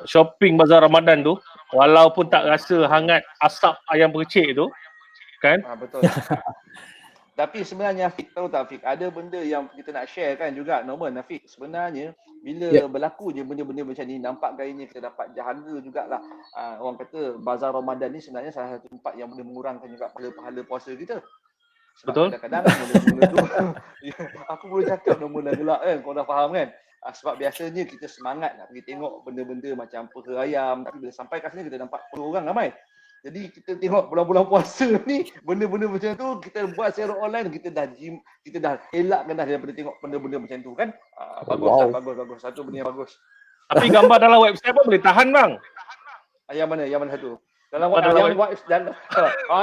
C: shopping bazar Ramadan tu walaupun tak rasa hangat asap ayam percik tu kan.
B: Betul. Tapi sebenarnya Afiq tahu tak Afiq, ada benda yang kita nak share kan juga Norman Afiq. Sebenarnya bila berlaku je benda-benda macam ni, nampak gayanya kita dapat jangka jugalah. Orang kata bazar Ramadan ni sebenarnya salah satu tempat yang boleh mengurangkan juga pahala puasa kita. Sebab
C: Betul.
B: kadang-kadang mula-mula tu aku boleh cakap mula gelak kan, kau dah faham kan. Sebab biasanya kita semangat nak pergi tengok benda-benda macam peha ayam, tapi bila sampai kat sini kita nampak orang ramai. Jadi kita tengok bulan-bulan puasa ni, benda-benda macam tu kita buat secara online, kita dah elakkan dah daripada tengok benda-benda macam tu kan. Bagus. Satu benda yang bagus.
C: Tapi gambar dalam website pun boleh tahan bang.
B: Yang mana satu? Dalam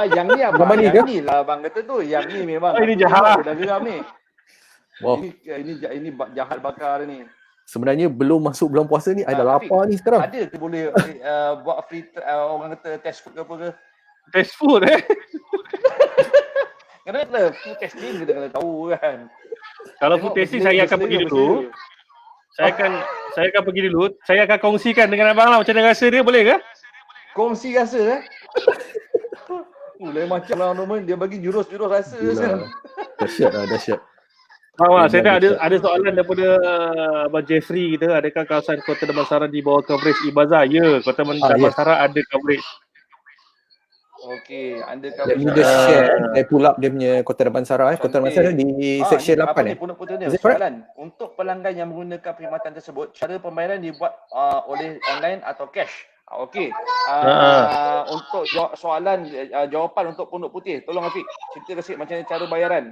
B: yang ni apa?
A: Gambar ni
B: Yang
A: ke?
B: ni lah abang kata tu. Yang ni memang.
C: Ini jahat.
B: Dah geram ni.
A: Wow.
B: Ini jahat bakar ni.
A: Sebenarnya belum masuk bulan puasa ni ada
B: Afiq,
A: lapar ni sekarang.
B: Ada ke boleh buat free orang kata test food ke apa ke?
C: Test food
B: Kenapa food testing kita kena tahu kan.
C: Kalau food tasting saya akan pergi dulu. Saya akan pergi dulu. Saya akan kongsikan dengan abang lah macam mana rasa dia, boleh ke?
B: Kongsi rasa lain macam lah Norman, dia bagi jurus-jurus rasa kan.
A: Dahsyat.
C: Saya ada soalan daripada Abang Jeffrey kita, adakah kawasan Kota Damansara di bawah coverage Ibaza? Ya, Kota Damansara ada coverage.
B: Okey, anda
A: Let me just share. Saya pull up dia punya Kota Damansara. Kota Damansara di section 8
B: ni punya soalan. Untuk pelanggan yang menggunakan perkhidmatan tersebut, cara pembayaran dibuat oleh online atau cash? Okey. Untuk soalan jawapan untuk Pondok Putih, tolong Afiq cerita sikit macam mana cara bayaran.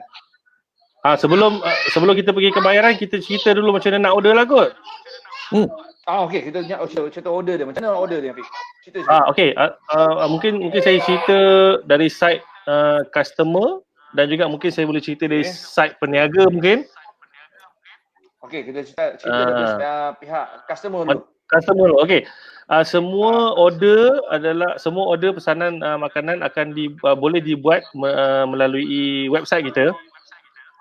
C: Sebelum kita pergi ke bayaran, kita cerita dulu macam mana nak order lah kot.
B: Okey, kita cerita order dia. Macam mana nak order dia Afiq? Cerita.
C: Okey. Mungkin saya cerita dari side customer dan juga mungkin saya boleh cerita dari side peniaga mungkin.
B: Okey, kita cerita dari pihak customer dulu.
C: Customer dulu. Okey. Semua order pesanan makanan akan boleh dibuat melalui website kita.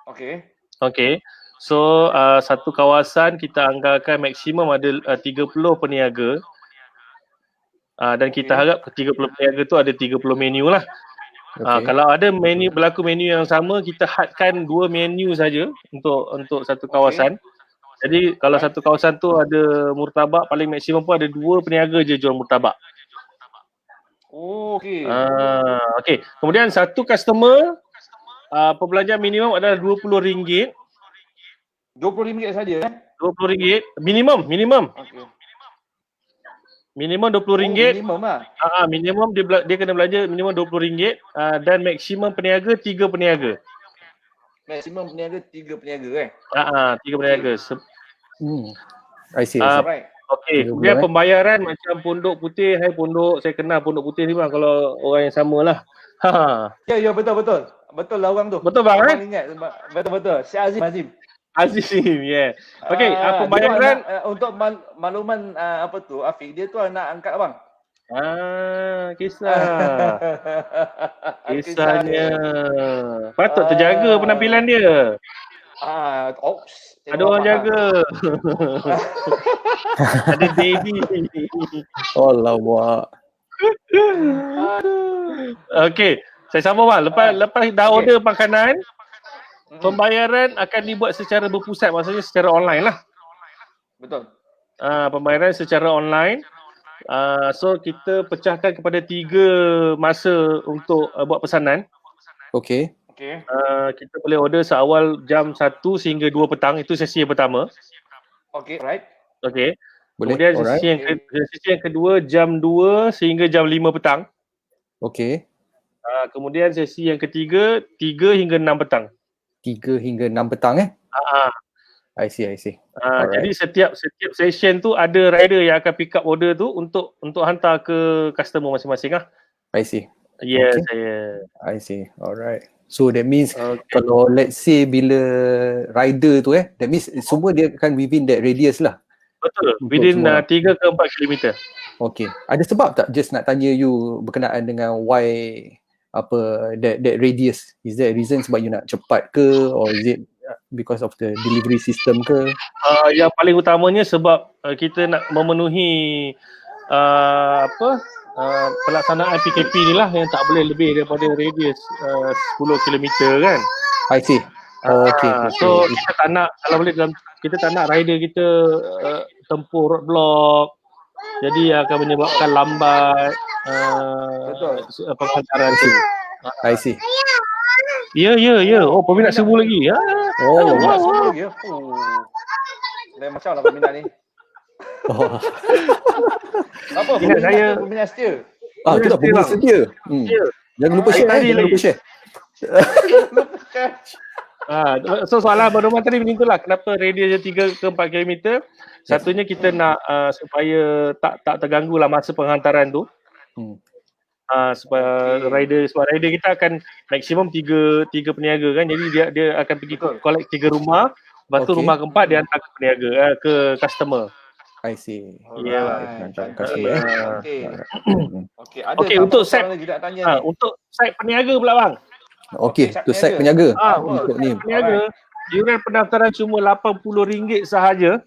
C: Okey. So satu kawasan kita anggarkan maksimum ada 30 peniaga. Dan kita harap 30 peniaga tu ada 30 menu lah. Kalau ada berlaku menu yang sama, kita hadkan 2 menu saja untuk satu kawasan. Jadi kalau satu kawasan tu ada murtabak, paling maksimum pun ada 2 peniaga je jual murtabak.
B: Okey.
C: Okey. Kemudian satu customer perbelanjaan minimum adalah RM20.
B: RM20 saja
C: RM20 minimum.
B: Okey.
C: Minimum RM20.
B: Minimum lah.
C: Minimum dia kena belanja minimum RM20 dan maksimum peniaga 3 peniaga.
B: Maksimum peniaga 3 peniaga
C: 3 peniaga.
A: I see.
B: Right.
C: Okey, kemudian pembayaran macam Pondok Putih, Pondok, saya kenal Pondok Putih ni bang, kalau orang yang samalah.
B: Ya betul. Betul lah orang tu.
C: Betul bang
B: Abang ingat. Betul. Si Azim.
C: Yeah. Okey, pembayaran
B: untuk makluman Afiq, dia tu anak angkat abang.
C: Kisahnya patut terjaga penampilan dia. Ada orang jaga. Ada baby.
A: Alamak.
C: Okey, saya sambung bang. Lepas dah order makanan, pembayaran akan dibuat secara berpusat, maksudnya secara online lah.
B: Betul.
C: Pembayaran secara online. So kita pecahkan kepada 3 masa untuk buat pesanan.
A: Okey.
C: Kita boleh order seawal jam 1 sehingga 2 petang, itu sesi yang pertama.
B: Okey, right.
C: Okey.
A: Boleh.
C: Kemudian sesi yang kedua jam 2 sehingga jam 5 petang.
A: Okey.
C: Kemudian sesi yang ketiga 3 hingga 6 petang.
A: 3 hingga 6 petang I see.
C: Jadi setiap session tu ada rider yang akan pick up order tu untuk hantar ke customer masing-masing lah.
A: I see.
C: Yes,
A: I see. Alright. So that means kalau let's say bila rider tu that means semua dia akan within that radius lah.
C: Betul. Within 3 ke 4 kilometer.
A: Okay. Ada sebab tak just nak tanya you berkenaan dengan why apa that radius? Is there a reason sebab you nak cepat ke, or is it because of the delivery system ke?
C: Yang paling utamanya sebab kita nak memenuhi pelaksanaan PKP ni lah, yang tak boleh lebih daripada radius 10 km kan.
A: I see. Okay.
C: So kita tak nak, kalau boleh kita tak nak rider kita tempuh roadblock, jadi akan menyebabkan lambat penghantaran tu.
A: I see.
C: Ya. Oh, peminat seribu lagi.
A: Oh,
B: Peminat semua lagi ya. Lain macam lah peminat ni. Apa
C: Ingat saya
B: peminat setia?
A: tu tak peminat setia. Jangan lupa share, jangan lupa share.
C: So soalan Abang Roman tadi macam itulah, kenapa radius dia 3 ke 4 km. Satunya kita nak supaya tak terganggu lah masa penghantaran tu. Sebab rider kita akan maksimum 3 peniaga kan, jadi dia akan pergi collect 3 rumah, lepas tu rumah keempat dia hantar ke peniaga, ke customer.
A: I see.
B: Okey,
C: untuk set
B: tanya ni.
C: untuk site peniaga pula bang.
A: Okey, tu site peniaga. Untuk ni.
C: Peniaga, iuran pendaftaran cuma RM80 sahaja.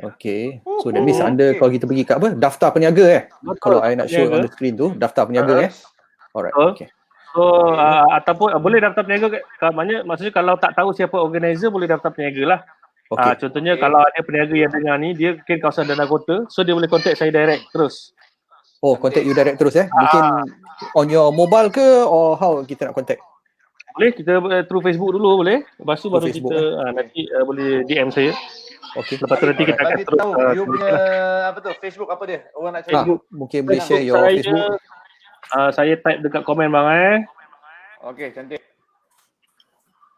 A: Okay, so that means anda kalau kita pergi kat apa, daftar peniaga kalau I nak show on the screen tu, daftar peniaga Alright, okay.
C: So ataupun boleh daftar peniaga, maksudnya kalau tak tahu siapa organizer boleh daftar peniaga lah. Contohnya kalau ada peniaga yang dengar ni, dia mungkin kawasan Danau Kota, so dia boleh contact saya direct terus.
A: Oh, contact you direct terus Mungkin on your mobile ke, or how kita nak contact?
C: Boleh, kita through Facebook dulu boleh. Lepas tu baru
A: Facebook,
C: kita nanti boleh DM saya.
A: Okay.
C: Lepas tu nanti kita akan terus
B: tahu you punya apa tu, Facebook apa dia? Orang nak cari.
A: Mungkin boleh share your Facebook.
C: Saya type dekat komen bang
B: Okey, cantik.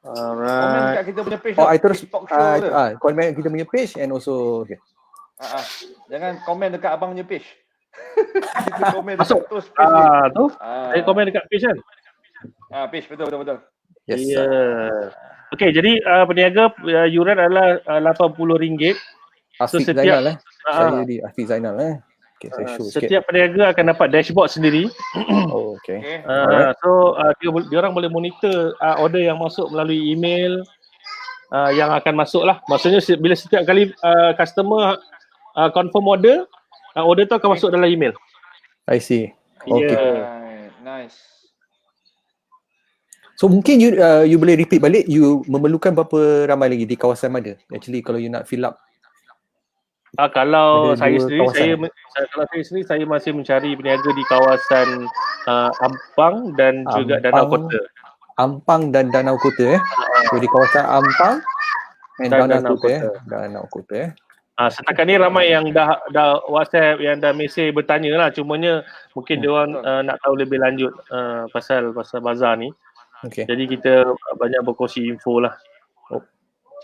C: Alright.
B: Komen dekat kita punya page.
A: I terus
B: TikTok show tu.
A: komen kita punya page and also
B: Jangan komen dekat abang punya page. Kita komen
C: Masuk.
B: dekat terus page.
C: Tu. Saya komen dekat page kan?
B: Page betul.
A: Yes.
C: Okey, jadi peniaga yuran adalah RM80.
A: Afiq Zainal Saya di Afiq Zainal Okay, saya show sikit.
C: Setiap peniaga akan dapat dashboard sendiri.
A: Oh, okay.
C: So dia orang boleh monitor order yang masuk melalui email yang akan masuk lah. Maksudnya bila setiap kali customer confirm order tu akan masuk dalam email.
A: I see. Okay.
B: Nice.
A: So mungkin you boleh repeat balik, you memerlukan berapa ramai lagi di kawasan mana? Actually kalau you nak fill up.
C: Kalau
A: ada
C: saya
A: dua
C: sendiri, saya masih mencari peniaga di kawasan Ampang dan juga Danau Kota.
A: Ampang dan Danau Kota So di kawasan Ampang dan Danau Kota.
C: Setakat ni ramai yang dah WhatsApp, yang dah mesej bertanya lah. Cumanya mungkin dia orang nak tahu lebih lanjut pasal bazar ni.
A: Okay.
C: Jadi kita banyak berkongsi info lah.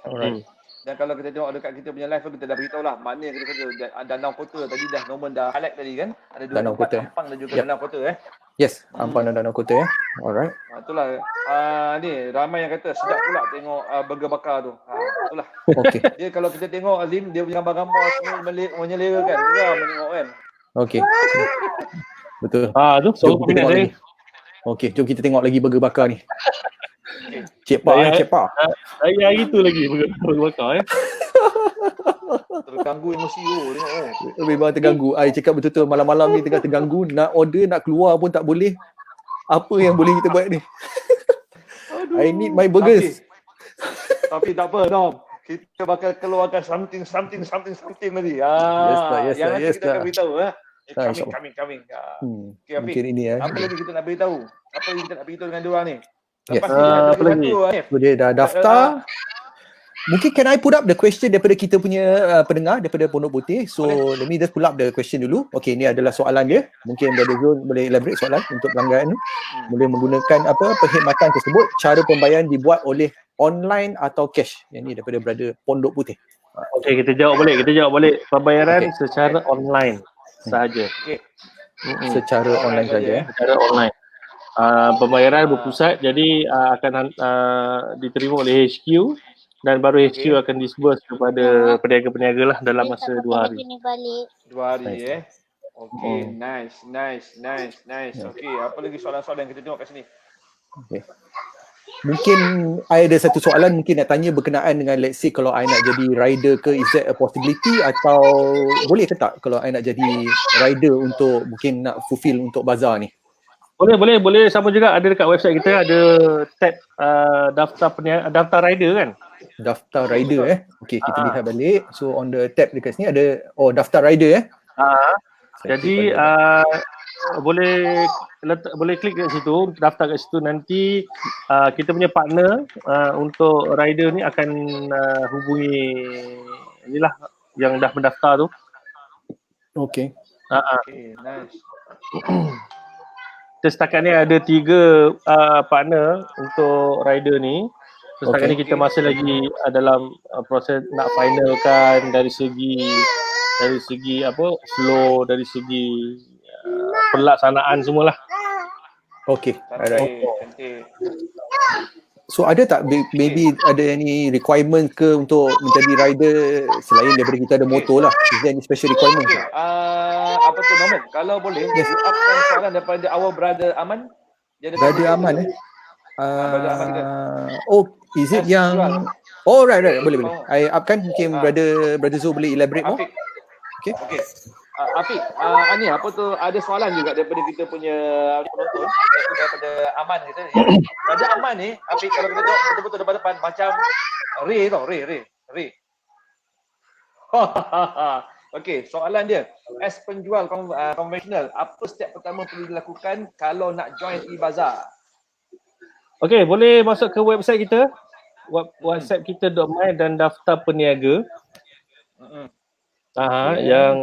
A: Alright.
B: Dan kalau kita tengok dekat kita punya live, kita dah beritahu lah mana yang kita kerja. Danau Kota tadi dah Norman dah highlight tadi kan. Ada dua
A: Danau
B: tempat,
A: Kota.
B: Ampang dan juga Danau Kota
A: Yes, Ampang dan Danau Kota Alright.
B: Itulah ni ramai yang kata sedap pula tengok burger bakar tu. Itulah.
A: Okay.
B: Dia kalau kita tengok Azim, dia punya gambar-gambar semua menyelerakan. Geram menengok kan.
A: Okay. Betul.
C: Tu so
A: Jom kita tengok lagi. Okay, jom kita tengok lagi burger bakar ni. Cik Pa.
C: Saya hari tu lagi burger bakar
B: Terganggu emosi tengok.
A: Memang terganggu. I cakap betul-betul malam-malam ni tengah terganggu, nak order, nak keluar pun tak boleh. Apa yang boleh kita buat ni? I need my burgers.
B: Tapi tak apa, Dom. Kita bakal keluarkan something nanti. Yang kita akan beritahu coming. Okay,
A: mungkin ini
B: apa lagi kita nak beritahu? Apa yang kita nak beritahu dengan diorang ni?
A: Yes.
B: Lepas ni ada satu
A: So dia dah daftar. Mungkin can I put up the question daripada kita punya pendengar daripada Pondok Putih. So let me just pull up the question dulu. Okay, ni adalah soalan dia. Mungkin Brother Zul boleh elaborate soalan untuk pelanggan ni. Boleh menggunakan perkhidmatan tersebut. Cara pembayaran dibuat oleh online atau cash. Yang ni daripada Brother Pondok Putih.
C: Okay, kita jawab balik. Pembayaran secara online sahaja.
A: Secara online saja.
C: Secara online. Pembayaran berpusat, jadi akan diterima oleh HQ dan baru HQ akan disburse kepada peniaga-peniaga lah dalam masa 2 hari.
B: 2 hari Okay, nice. Okay, apa lagi soalan-soalan yang kita tengok kat sini?
A: Okay. Mungkin I ada satu soalan mungkin nak tanya berkenaan dengan let's say kalau I nak jadi rider ke, is that a possibility atau boleh ke tak kalau I nak jadi rider untuk mungkin nak fulfill untuk bazar ni?
C: Boleh sama juga, ada dekat website kita ada tab daftar rider kan.
A: Daftar rider Okay, kita lihat balik. So on the tab dekat sini ada daftar rider
C: Jadi boleh klik kat situ, daftar kat situ, nanti kita punya partner untuk rider ni akan hubungi inilah yang dah mendaftar tu.
A: Okay.
B: Okay, nice.
C: Kita setakat ni ada 3 partner untuk rider ni. Setakat ni kita masih lagi dalam proses nak finalkan dari segi flow, dari segi pelaksanaan semualah.
A: Okay. Alright.
B: Cantik.
A: So ada tak maybe ada any requirement ke untuk menjadi rider selain daripada kita ada motor lah? Is there any special requirement?
B: Apa tu Norman? Kalau boleh, you upkan soalan daripada our brother Aman. Dia ada
A: Brother Aman
B: Brother Aman juga.
A: Is it yang right, boleh. I upkan, mungkin brother Zul boleh elaborate more.
B: Okay. Afiq, ni apa tu, ada soalan juga daripada kita punya penonton, iaitu daripada Aman kita. Brother Aman ni, Afiq, kalau kita tengok betul-betul depan-depan macam Ray tau, Ray. Okey, soalan dia, as penjual konvensional, apa step pertama perlu dilakukan kalau nak join e-Bazaar?
C: Okey, boleh masuk ke website kita, website kita.my dan daftar peniaga. Yang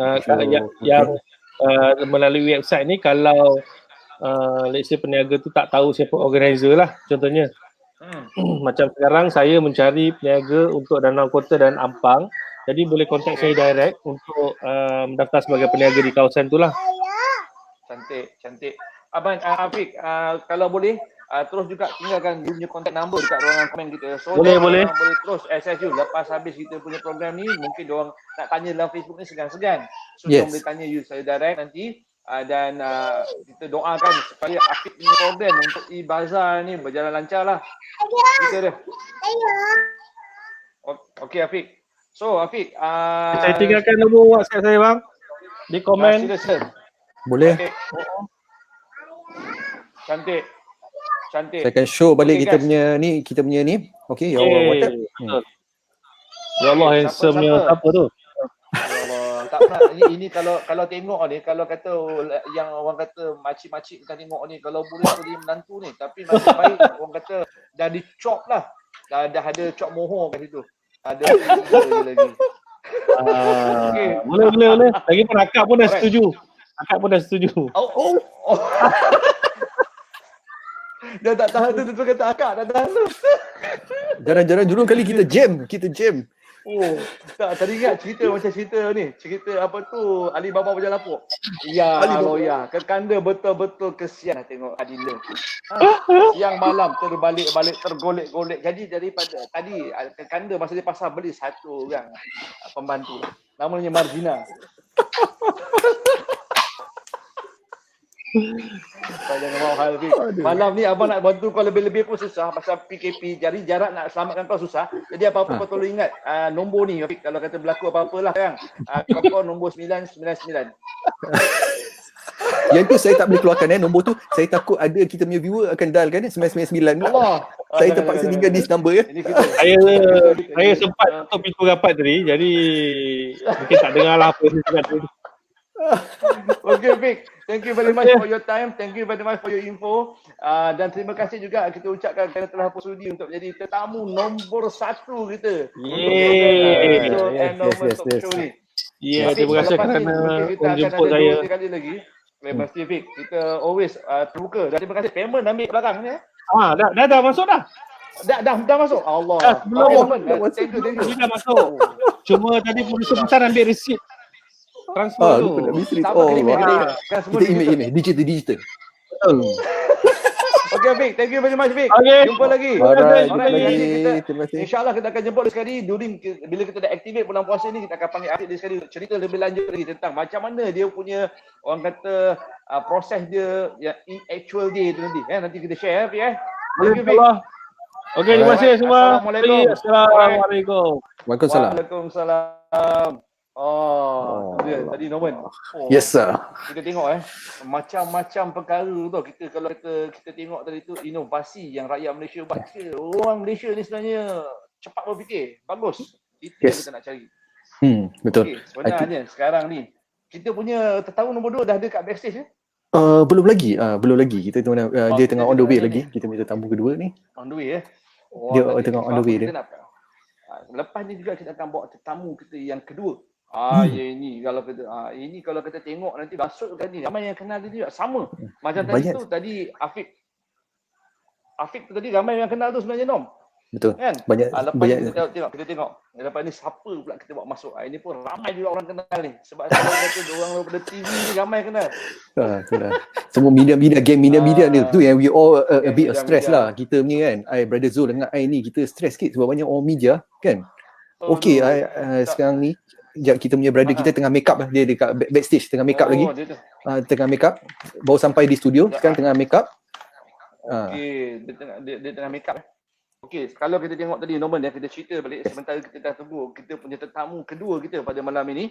C: melalui website ni, kalau let's say peniaga tu tak tahu siapa organizer lah contohnya. Macam sekarang saya mencari peniaga untuk Danau Kota dan Ampang, jadi boleh kontak saya direct untuk mendaftar sebagai peniaga di kawasan tu lah.
B: Cantik. Abang Afiq, kalau boleh terus juga tinggalkan you punya contact number dekat ruangan komen kita. So
C: boleh.
B: Boleh terus access you lepas habis kita punya program ni. Mungkin diorang nak tanya dalam Facebook ni segan-segan. So diorang boleh tanya you saya direct nanti. Dan kita doakan supaya Afiq punya program untuk e-Bazaar ni berjalan lancar lah. Kita dia. Okay Afiq. So Afiq,
C: saya tinggalkan nombor WhatsApp saya bang di komen.
A: Boleh.
B: Okay. Cantik.
A: Saya akan show balik kita punya ni. Okay, your WhatsApp.
C: Ya Allah, handsome-nya apa tu?
B: Ya Allah, tak pernah ini kalau tengok ni, kalau kata yang orang kata makcik-makcik kita tengok ni, kalau boleh jadi menantu ni, tapi masih baik orang kata dah di-chop lah. Dah ada chop mohor kat situ. Ada lagi. Okay.
C: Boleh. Lagipun akak pun dah setuju.
B: Oh. Dah tak tahan tu kata akak dah tahan tu.
A: Jarang-jarang dulu kali kita jam.
B: Oh, tak tadi ingat cerita ni. Cerita apa tu, Alibaba berjalan lapuk. Ya Allah ya, kekanda betul-betul kesian tengok Adila. Siang malam terbalik-balik, tergolek-golek. Jadi daripada tadi kekanda masa dia pasal beli satu orang pembantu. Namanya Margina. Jangan mau hal ni. Malam ni abang nak bantu kau lebih-lebih pun susah pasal PKP. Jadi jarak nak selamatkan kau susah. Jadi apa-apa kau tolong ingat nombor ni. Kalau kata berlaku apa-apalah sekarang. Kau nombor 999.
A: Yang tu saya tak boleh keluarkan nombor tu. Saya takut ada kita punya viewer akan dial kan 999
B: Allah.
A: Saya terpaksa tinggal this number ya.
C: Saya sempat tutup pintu rapat tadi. Jadi mungkin tak dengar lah apa yang saya cakap tadi.
B: Okay Vic, thank you very much for your time, thank you very much for your info, dan terima kasih juga kita ucapkan kerana telah bersudi untuk menjadi tetamu nombor 1 kita.
C: Ya, terima kasih kerana menjemput saya.
B: Kali lagi, pasti Vic, kita always terbuka. Dan terima kasih, payment ambil belakang ni.
C: Dah masuk dah.
B: Dah masuk. Allah.
C: Thank you. Dah masuk. Cuma tadi producer besar ambil receipt transfer tu.
A: Kita email digital.
B: Okay Vic, thank you very much Vic. Jumpa lagi.
A: Alright, terima kasih.
B: InsyaAllah kita akan jemput sekali bila kita dah activate bulan puasa ni, kita akan panggil Afiq dia sekali untuk cerita lebih lanjut lagi tentang macam mana dia punya orang kata proses dia yang in actual day tu nanti. Nanti kita share Afiq Thank you, Vic.
C: Okey, terima kasih semua.
B: Assalamualaikum.
C: Assalamualaikum.
A: Waalaikumsalam.
B: Waalaikumsalam. Oh, tu dia tadi Norman. Oh,
A: Yes sir.
B: kita tengok macam-macam perkara tu. Kalau kita tengok tadi tu inovasi yang rakyat Malaysia baca. Orang Malaysia ni sebenarnya cepat berfikir. Bagus. Itu yang
A: Yes.
B: kita nak cari.
A: Betul.
B: Okay, sebenarnya sekarang ni kita punya tetamu nombor 2 dah ada kat backstage ke?
A: Belum lagi. Kita tengah dia
B: kita
A: tengah on the way
B: tengah
A: lagi.
B: ni.
A: Kita punya tetamu kedua ni.
B: On the way
A: Dia
B: nanti
A: tengah on the
B: apa
A: way
B: kita
A: dia.
B: nak, lepas ni juga kita akan bawa tetamu kita yang kedua. Ini kalau kita tengok nanti masuk kan ni ramai yang kenal dia juga sama. Macam tadi
A: Banyak.
B: tu tadi Afiq tu tadi ramai yang kenal tu sebenarnya Nom.
A: Betul.
B: Kan?
A: Banyak
B: Lepas
A: banyak.
B: ni kita tengok. Lepas ni siapa pula kita bawa masuk. Ini pun ramai juga orang kenal ni. Sebab saya kata orang daripada TV ni ramai kenal.
A: Itulah. Semua media-media game media ni tu yang we all a bit
B: media-
A: stress
B: media.
A: lah. Kita punya kan. Brother Zul dengan I ni kita stress sikit sebab banyak orang media kan. Okey, sekarang ni sekejap kita punya brother kita tengah make up lah. Dia dekat backstage tengah make up lagi.
B: Dia tu.
A: Tengah make up. Baru sampai di studio, sekarang tengah make up.
B: Okey, dia tengah make up. Okey, kalau kita tengok tadi Norman kita cerita balik sementara kita dah tunggu kita punya tetamu kedua kita pada malam ini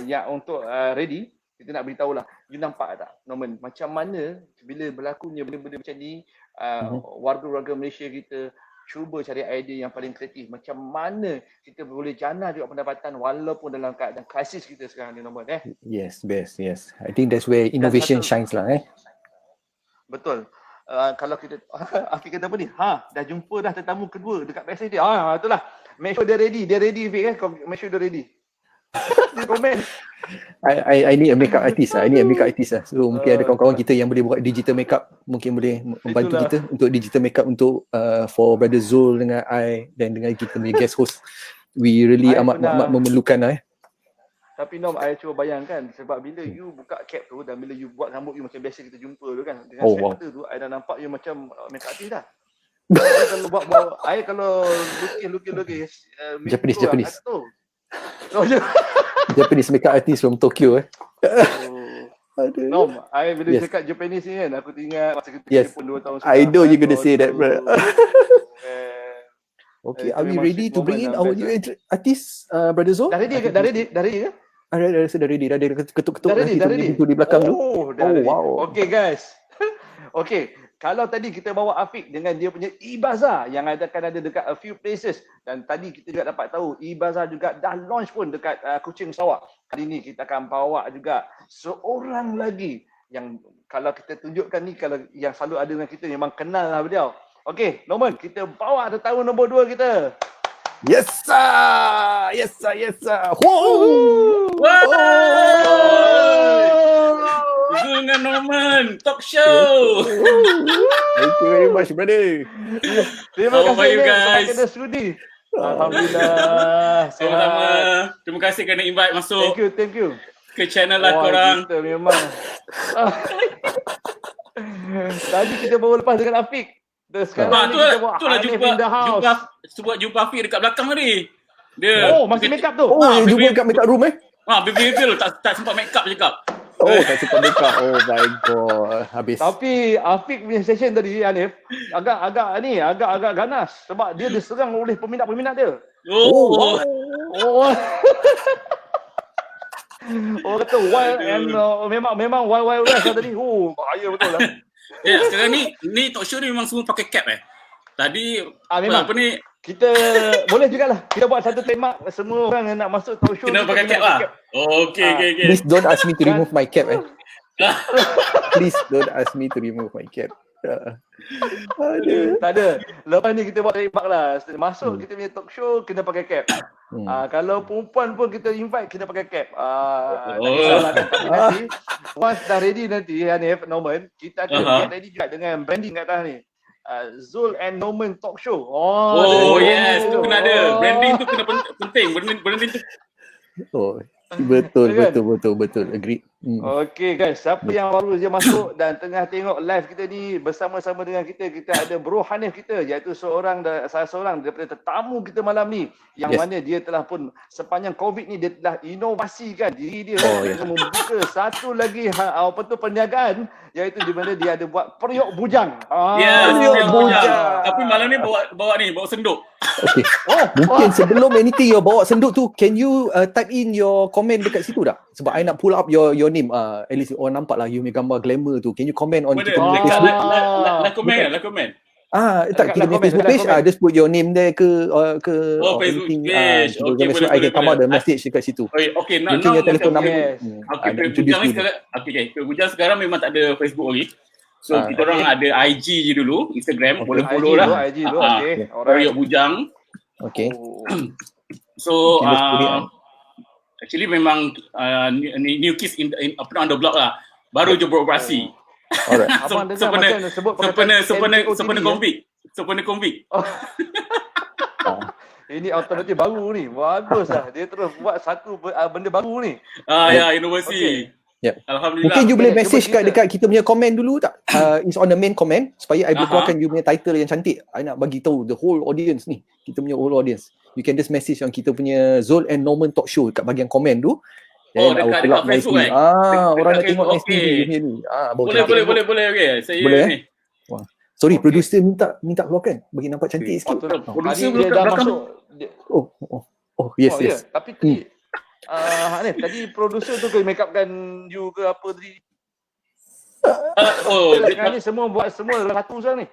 B: yang untuk ready, kita nak beritahu lah. You nampak tak Norman macam mana bila berlakunya benda-benda macam ni warga-warga Malaysia kita cuba cari idea yang paling kreatif. Macam mana kita boleh jana juga pendapatan walaupun dalam keadaan krisis kita sekarang ni Norman
A: Yes, best. Yes. I think that's where innovation shines lah
B: Betul. Kalau kita Afiq kata apa ni? Dah jumpa dah tetamu kedua dekat backstage dia. Itulah. Make sure dia ready Afiq make sure dia ready. Dia komen.
A: I need a makeup artist lah. I need a makeup artist lah. So mungkin ada kawan-kawan kita yang boleh buat digital makeup, mungkin boleh membantu
B: Itulah.
A: kita untuk digital makeup untuk for Brother Zul dengan I dan dengan kita punya guest host. We really
B: I
A: amat
B: pernah-
A: memerlukan lah
B: Tapi Nom, I cuba bayangkan sebab bila you buka cap tu dan bila you buat rambut you macam biasa kita jumpa tu kan. Dengan sweater tu, I dah nampak you macam makeup artist dah. I kalau buat I kalau lukis
A: Japanese.
B: I tak tahu.
A: Japanese makeup artist from Tokyo Aduh.
B: Nom, I bila
A: Yes.
B: cakap Japanese ni kan, aku ingat masa kita
A: Yes.
B: pun 2 tahun
A: I know you gonna say that, bro. Okay,
B: Itu
A: are we
B: memang
A: ready
B: sweet
A: to bring in
B: moment
A: our
B: lah,
A: new
B: best
A: artist, Brother Zul?
B: Dah ready ke? Dah ready ke?
A: Dah ready. Dah ada ketuk-ketuk
B: Dah ready,
A: kita
B: dah
A: punya
B: ready.
A: pintu di belakang tu.
B: Dah ready.
A: wow.
B: Okay guys. Okay, kalau tadi kita bawa Afiq dengan dia punya e-bazaar yang akan ada dekat a few places dan tadi kita juga dapat tahu e-bazaar juga dah launch pun dekat Kuching Sarawak. Kali ni kita akan bawa juga seorang lagi yang kalau kita tunjukkan ni kalau yang selalu ada dengan kita memang kenal lah beliau. Okay, Norman, kita bawa tetamu nombor 2 kita.
A: Yes sir. Whoa.
F: Zul dengan Norman Talk Show.
A: Thank you very much, brother.
B: Terima
F: How are
B: kasih
F: you
B: Nek,
F: guys?
B: sebab kena sudi. Alhamdulillah.
F: Sama-sama.
B: Sihat.
F: Terima kasih kerana invite masuk
B: Thank you.
F: ke channel lah korang.
B: Kita memang. Tadi kita baru lepas dengan Afiq. Dan sekarang ni kita bawa
F: Itulah
B: Hanif in the house.
F: jumpa Afiq dekat belakang tadi. Dia
B: Masih make up tu.
A: Yang jumpa kat makeup room
F: betul tak sempat make up cakap.
A: tak sempat makeup. Oh my god. Habis.
B: Tapi Afiq punya session tadi Hanif agak ganas sebab dia diserang oleh peminat-peminat dia.
F: Oh.
B: Kata wild and memang wild west lah tadi. Bahaya betul lah.
F: Sekarang ni talk show ni memang semua pakai cap Tadi
B: Memang.
F: apa ni
B: Kita boleh jugalah. Kita buat satu tema semua orang yang nak masuk talk show
F: kena
B: kita
F: pakai cap lah. Okay.
A: Please don't ask me to remove my cap Please don't ask me to remove my cap. Aduh.
B: Tak ada. Lepas ni kita buat trademark lah. Masuk kita punya talk show kena pakai cap. Kalau perempuan pun kita invite kena pakai cap. Tak kisahlah kan. Tapi nanti once dah ready nanti Hanif, Norman, kita akan get ready juga dengan branding kat atas ni. Zul and Norman Talk Show.
F: Yes, tu kena ada. Branding tu kena penting. Branding tu
A: Betul. Agree.
B: Okey guys, siapa yang baru je masuk dan tengah tengok live kita ni, bersama-sama dengan kita ada Bro Hanif kita, iaitu salah seorang daripada tetamu kita malam ni, yang mana dia telah pun sepanjang COVID ni dia telah inovasikan diri dia dengan membuka satu lagi perniagaan, iaitu di mana dia ada buat periuk bujang.
F: Periuk bujang. Tapi malam ni bawa senduk.
A: Okay. Mungkin sebelum anything you bawa senduk tu, can you type in your comment dekat situ tak? Sebab I nak pull up your name. At least orang nampak lah you punya gambar glamour tu. Can you comment on kita punya Facebook?
F: Lah komen.
A: Tak, kita punya Facebook page, just put your name there ke
F: Facebook page.
A: Okay, so I can come out the message dekat situ.
F: Okay,
A: mungkin your telefon number.
F: Periuk bujang sekarang memang tak ada Facebook lagi. So kita orang ada IG je dulu, Instagram, boleh follow lah.
B: IG dulu, okay.
F: Periuk bujang.
A: Okay.
F: So actually memang new kids on the block lah. Baru je beroperasi.
A: Alright.
F: Sempena konvik.
B: Ini alternatif baru ni. Bagus lah. Dia terus buat satu benda baru ni.
F: Inovasi.
A: Yep.
F: Alhamdulillah.
A: Mungkin you boleh message dekat kita punya komen dulu tak? It's on the main comment supaya I boleh keluarkan you punya title yang cantik. I nak bagi tahu the whole audience ni. Kita punya whole audience. You can just message on kita punya Zul and Norman Talk Show kat bahagian komen tu.
F: Dekat Facebook kan?
A: Orang nak tengok nice TV ni.
F: Boleh okay. Saya
A: boleh,
F: ni.
A: Wah. Sorry, producer minta keluarkan bagi nampak cantik sikit.
F: Producer
B: dia dah masuk.
A: Yes.
B: Tapi tadi Hanif, tadi producer tu ke make upkan you ke apa tadi? Sekarang ni semua buat semua satu sekarang ni.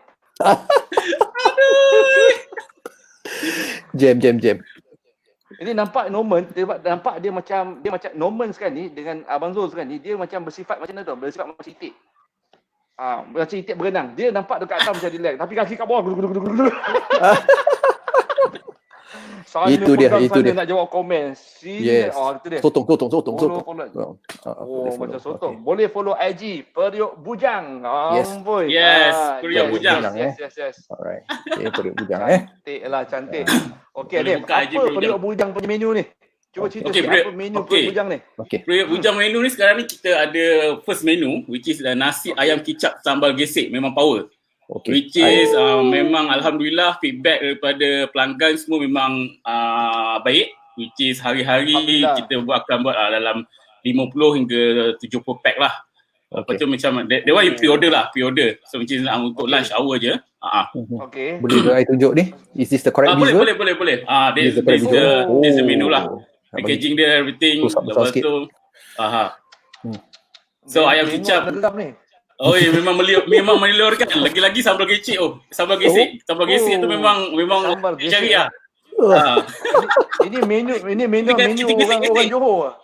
B: Jam. Ini nampak Norman, nampak dia macam Norman sekarang ni dengan Abang Zul sekarang ni, dia macam bersifat macam mana tu? Bersifat macam itik. Macam itik berenang. Dia nampak dekat atas macam relax, tapi kaki kat bawah.
A: Itu dia.
B: Nak jawab komen.
A: Yes.
B: Itu dia.
A: Sotong.
B: Macam sotong. Boleh follow IG Periuk Bujang.
F: Yes, Periuk Bujang.
B: Yes.
A: Alright. Okay, Periuk Bujang
B: Cantik. Okey, Adib. Apa Periuk Bujang punya menu ni? Cuba cerita sikit apa menu Periuk Bujang ni.
F: Periuk Bujang menu ni sekarang ni kita ada first menu, which is nasi ayam kicap sambal gesek, memang power. Which is memang alhamdulillah feedback daripada pelanggan semua memang baik, which is hari-hari kita akan buat dalam 50 hingga 70 pack lah. Lepas tu macam that one you pre-order. So macam untuk lunch hour je.
A: Boleh I tunjuk ni? Is this the correct visual?
F: Boleh. This is the menu lah. Packaging dia, everything. Lepas tu so ayam kicap memang meliurkan. Lagi-lagi sambal kecik. Sambal gesek tu memang cari lah.
B: Ini menu orang Johor.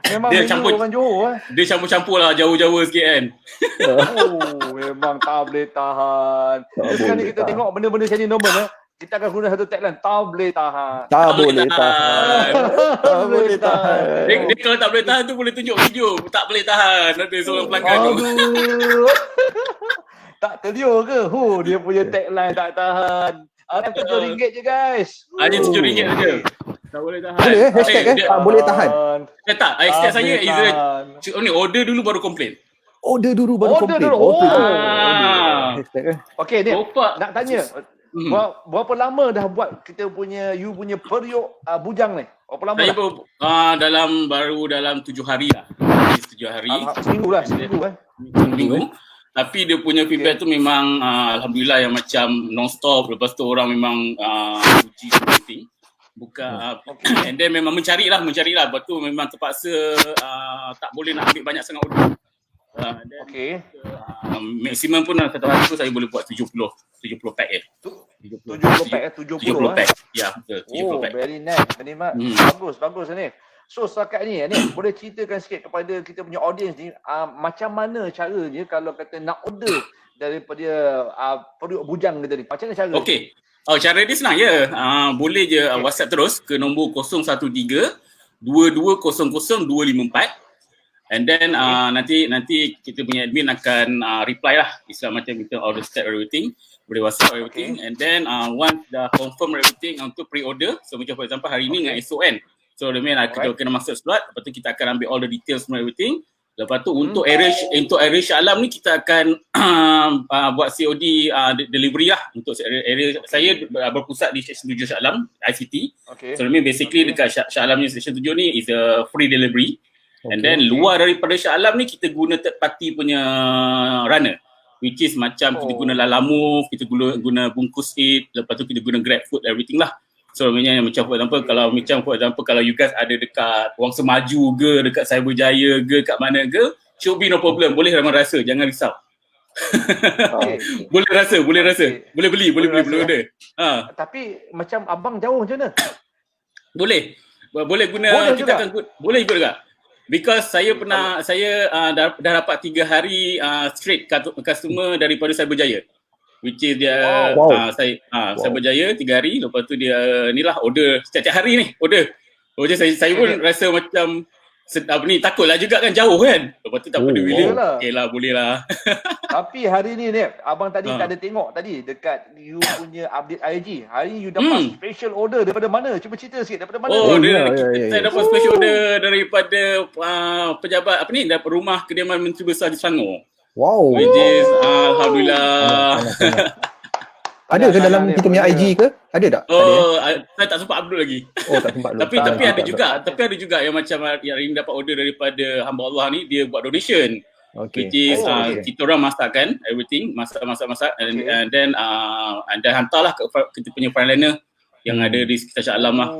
B: Memang
F: dia
B: menu orang Johor.
F: Dia campur-campur lah Jawa-Jawa sikit kan.
B: Memang tak boleh tahan. Sekarang ni kita tengok benda-benda macam ni normal kita akan guna satu tagline, tak boleh tahan.
A: Tak boleh tahan.
F: Dia kalau tak boleh tahan tu boleh tunjuk video. Tak boleh tahan. Ada seorang pelanggan tu.
B: Tak terliur ke? Dia punya tagline tak tahan. Ada RM7 je guys.
F: Hanya RM7 je. Tak boleh tahan.
A: Boleh hashtag tak boleh tahan.
F: Tak, hashtag saya is order dulu baru komplain.
A: Order dulu baru komplain.
B: Okey ni, nak tanya. Berapa lama dah buat you punya periuk bujang ni? Berapa lama dah?
F: Dalam 7 hari lah. 7 hari. Seminggu. Tapi dia punya feedback tu memang alhamdulillah yang macam non-stop. Lepas tu orang memang uji everything. And then memang mencari lah. Lepas tu memang terpaksa tak boleh nak ambil banyak sangat order. Maksimum pun satu hari tu saya boleh buat 70 pack
B: 70 pack.
F: Ya, betul. 70 pack.
B: Very nice. Bagus ni. So setakat ni boleh ceritakan sikit kepada kita punya audience ni macam mana caranya kalau kata nak order daripada periuk bujang kita ni. Macam mana cara?
F: Okey. Cara dia senang je. Boleh je WhatsApp terus ke nombor 013 2200 254. And then nanti kita punya admin akan reply lah. Islam macam kita order step everything, boleh WhatsApp everything. And then once dah confirm everything untuk pre-order, so macam for example hari ni dengan esok kan, So kita kena masuk slot, lepas tu kita akan ambil all the details and everything. Lepas tu untuk area Shah Alam ni kita akan buat COD delivery lah. Untuk area saya berpusat di Stesen 7 Shah Alam ICT. So basically dekat Shah Alam ni Stesen 7 ni is a free delivery. And then luar daripada Shah Alam ni kita guna third party punya runner, which is macam kita guna Lalamove, kita guna Bungkus Eat, lepas tu kita guna Grab Food, everything lah. So macam for example kalau you guys ada dekat Wang Semaju ke, dekat Cyberjaya ke, kat mana ke, should be no problem, boleh ramai rasa, jangan risau. Boleh rasa. Boleh beli, boleh order.
B: Tapi macam abang jauh macam mana?
F: Boleh guna, kita akan boleh ikut juga. Because saya dah dapat 3 hari straight customer daripada Cyberjaya. Which is dia Cyberjaya 3 hari, lepas tu dia ni lah order setiap hari ni order. Saya pun rasa macam takutlah juga kan, jauh kan. Lepas tu tak apa dia bila. Okeylah, boleh lah.
B: Tapi hari ni abang tadi tak ada tengok tadi dekat you punya update IG. Hari ni you dapat special order daripada mana? Cuba cerita sikit daripada mana?
F: Saya dapat special order daripada pejabat daripada rumah kediaman Menteri Besar di Selangor.
A: Wow.
F: Which is alhamdulillah.
A: Ada ke dalam kita punya IG ke? Ada tak?
F: Saya tak sempat upload lagi.
A: Tak sempat.
F: Tapi ada juga yang macam yang ini dapat order daripada hamba Allah ni, dia buat donation. Which is kita orang masakkan everything, masak and then hantarlah ke kita punya frontliner yang ada di sekitar Shah Alam lah.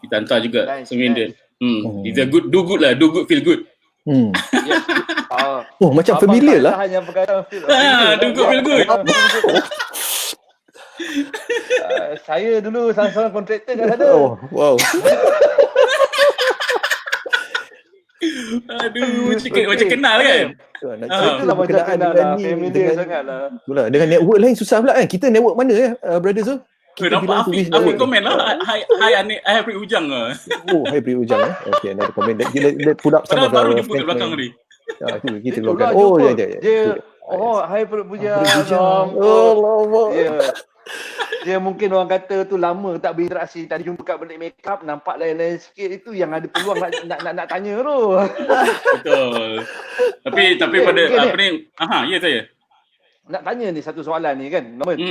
F: Kita hantar juga. So it's a do good, feel good.
A: Macam familiar lah.
B: Hanya perkataan feel good. Saya dulu seorang kontraktor kat sana.
A: Wow.
F: Aduh, macam kenal kan?
B: Itulah macam kenal lah. Familiar sangat lah.
A: Itulah, dengan network lain susah pula kan. Kita network mana Brother Zul?
F: Nampak Afiq komen lah. Hi Pri Ujang lah.
A: Hi Pri Ujang Okay, ada komen. Dia put up sama
F: baru dia put belakang tadi.
A: Kita belakang.
B: Dia hi Pri Ujang. Dia mungkin orang kata tu lama tak berinteraksi, tak jumpa kat balik makeup, nampak lain-lain sikit, itu yang ada peluang nak tanya tu.
F: Betul. Tapi pada apa ni? Saya
B: nak tanya ni satu soalan ni kan.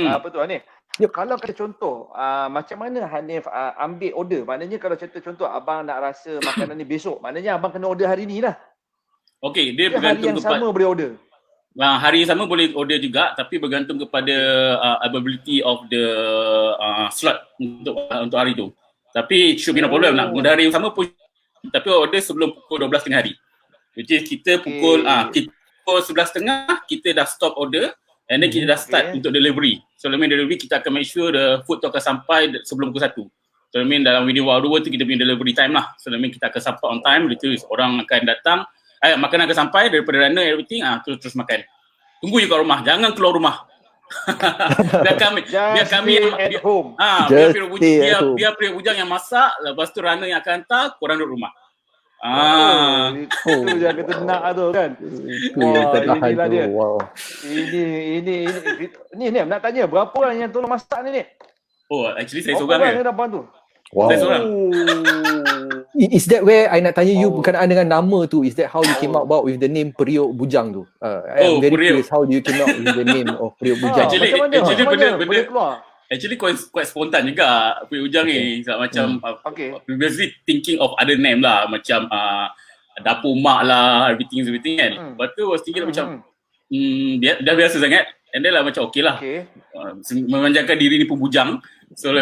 B: Apa tu Hanif? Kalau kata contoh, macam mana Hanif ambil order? Maknanya kalau contoh abang nak rasa makanan ni besok, maknanya abang kena order hari ni lah.
F: Okey, dia
B: hari
F: bergantung
B: yang sama boleh order.
F: Hari yang sama boleh order juga, tapi bergantung kepada availability of the slot untuk hari tu. Tapi should be no problem nak guna hari yang sama pun, tapi order sebelum pukul 12 tengah hari. Which is kita pukul 11.30 kita dah stop order and then kita dah start untuk delivery. So delivery kita akan make sure the food tu akan sampai sebelum pukul 1. So dalam within hour 2 tu kita punya delivery time lah. So kita akan sampai on time, itu orang akan datang, makanan akan sampai daripada runner everything, terus makan. Tunggu je kat rumah, jangan keluar rumah. biar kami
B: at home.
F: Biar Pri Ujang yang masak, lepas tu runner yang akan hantar, korang duduk rumah.
B: Itu yang kita nak tu kan. Inilah dia. Ini nak tanya berapa orang yang tolong masak ni?
F: Actually saya seorang
B: tu.
A: Wow. Is that where I nak tanya you berkenaan dengan nama tu? Is that how you came out about with the name Periuk Bujang tu? I'm very curious how you came out with the name of Periuk Bujang.
F: Actually benda actually quite spontan juga Periuk Bujang ni. Macam previously thinking of other name lah, macam Dapur Mak lah, everything kan. Lepas tu was thinking macam dah biasa sangat. And then lah macam okey lah. Memanjangkan diri ni pun bujang. So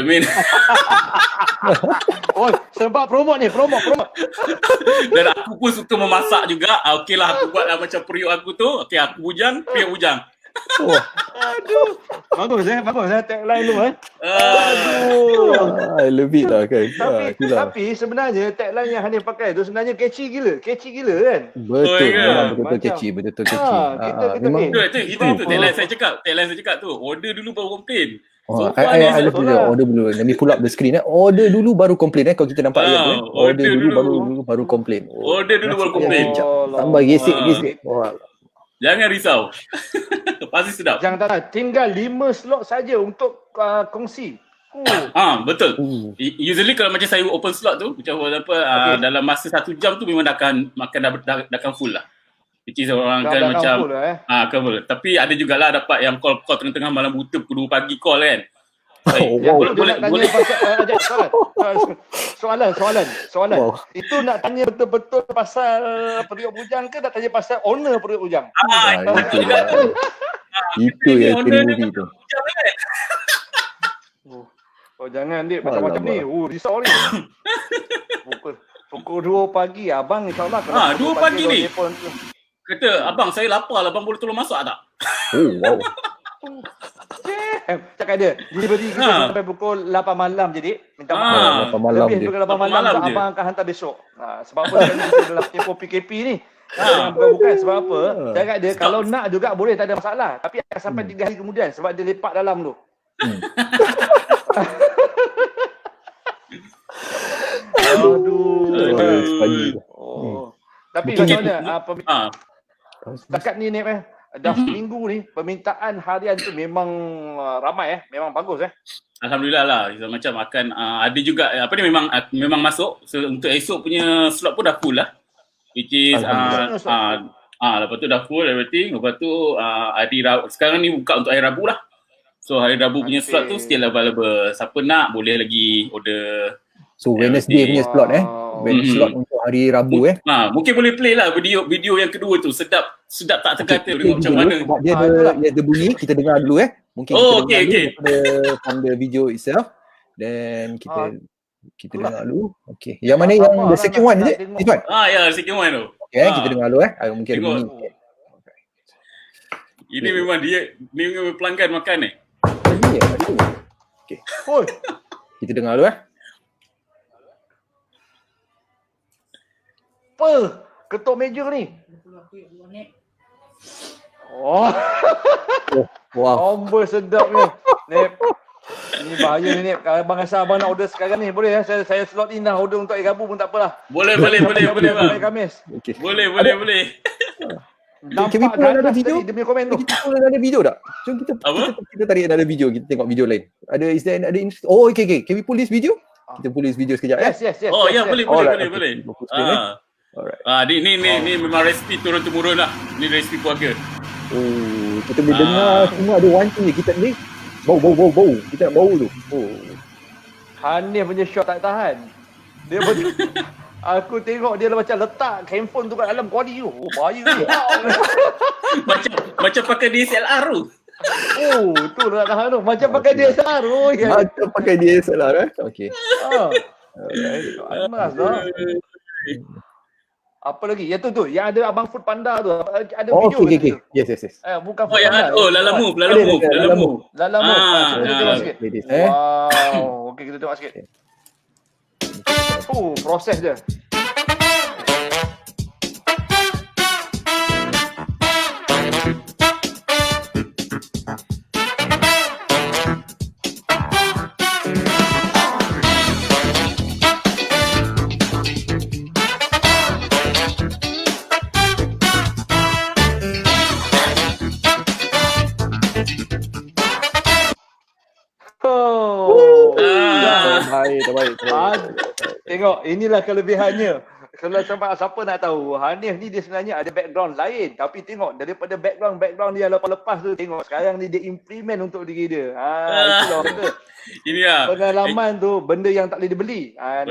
B: sebab promote.
F: Dan aku pun suka memasak juga. Okey lah, aku buat lah macam periuk aku tu. Okey, aku bujang, periuk bujang.
B: Aduh. Bagus tagline lu
A: I love it lah kan.
B: Tapi sebenarnya tagline yang Hanif pakai tu sebenarnya catchy gila kan?
A: Betul catchy. Memang
F: itu tagline saya cakap tu. Order dulu baru komplain.
A: I love it. Order dulu. Let me pull up the screen. Order dulu baru komplain kalau kita nampak ayat tu. Order dulu baru komplain.
F: Order dulu baru komplain.
A: Tambah gesek.
F: Jangan risau. Pasti sedap.
B: Jangan tinggal 5 slot saja untuk kongsi.
F: Betul. Usually kalau macam saya open slot tu, macam apa dalam masa 1 jam tu memang dah akan full lah. Which is orang kan macam full. Tapi ada jugalah dapat yang call tengah-tengah malam buta pukul 2 pagi call kan.
B: Boleh soalan. Wow. Itu nak tanya betul-betul pasal periuk bujang ke nak tanya pasal owner periuk bujang?
A: Itu yang movie tu.
B: Oh jangan Dik macam-macam ni. Risau ni. Pukul 2 pagi abang insyaAllah.
F: 2 pagi ni. Kata abang saya lapar lah, abang boleh tolong masak tak?
A: Wow.
B: Cakap dia. Delivery kita sampai pukul 8 malam je Dik. Minta maaf.
A: 8 malam
B: lebih
A: je.
B: pukul 8 malam je. Abang akan hantar besok. Sebab apa kita dalam tempoh PKP ni. Jangan bukan sebab apa. Cakap dia kalau nak juga boleh tak ada masalah. Tapi akan sampai 3 hari kemudian sebab dia lepak dalam tu. Tapi macam mana setakat ni Nip dah seminggu ni permintaan harian tu memang ramai memang bagus
F: Alhamdulillah lah. Macam akan ada juga apa ni memang masuk. So, untuk esok punya slot pun dah full lah. Which is lepas tu dah full everything. Lepas tu hari Rabu, sekarang ni buka untuk hari Rabu lah. So hari Rabu punya slot tu still available. Siapa nak boleh lagi order.
A: So Wednesday punya slot slot untuk hari Rabu
F: mungkin boleh play lah video yang kedua tu. Sedap tak terkata tengok macam mana.
A: Sebab dia ada bunyi, kita dengar dulu Mungkin kita dengar from the video itself. Then kita dengar dulu. Okay. Yang mana yang the second one is it? This one?
F: Second one tu.
A: Okay, kita dengar dulu mungkin ada bunyi.
F: Ini memang dia memang pelanggan makan
A: Okay. Kita dengar dulu
B: Apa? Ketuk meja ni.
A: Wow.
B: Ombol sedap ni. Nip. Ini bahaya ni Nip. Kalau abang rasa abang nak order sekarang ni boleh saya slot in dah order untuk hari Rabu pun tak apalah.
F: Boleh bang.
B: Khamis.
F: Okay. Boleh.
B: Nampak ada video? Dia punya komen tu.
A: Kita ada video tak? Jom kita tarik ada video, kita tengok video lain. Ada okay. Can we pull this video? Kita pull this video sekejap
B: Yes.
F: Boleh.
A: Alright.
F: Ni memang resipi turun-temurun lah. Ni resipi keluarga.
A: Kita boleh dengar semua ada one thing je. Kita ni bau. Kita nak bau tu.
B: Hanif punya shot tak tahan. Dia aku tengok dia macam letak handphone tu kat dalam body tu. Bahaya ni.
F: Macam pakai DSLR tu.
B: Tu tak tahan tu. Macam pakai DSLR tu.
A: Macam pakai DSLR Okay.
B: Panas dah. Apa lagi? Yang tu yang ada abang Food Panda tu. Ada video
A: okay. Yes.
B: Bukan Food Panda.
F: Lala Move.
B: Wow. Okey, kita tengok sikit. Proses dia. Terbaik. Tengok, inilah kelebihannya. Kalau siapa nak tahu, Hanif ni dia sebenarnya ada background lain. Tapi tengok, daripada background dia lepas tu, tengok sekarang ni dia implement untuk diri dia. Itulah kata. Pengalaman tu, benda yang tak boleh dibeli.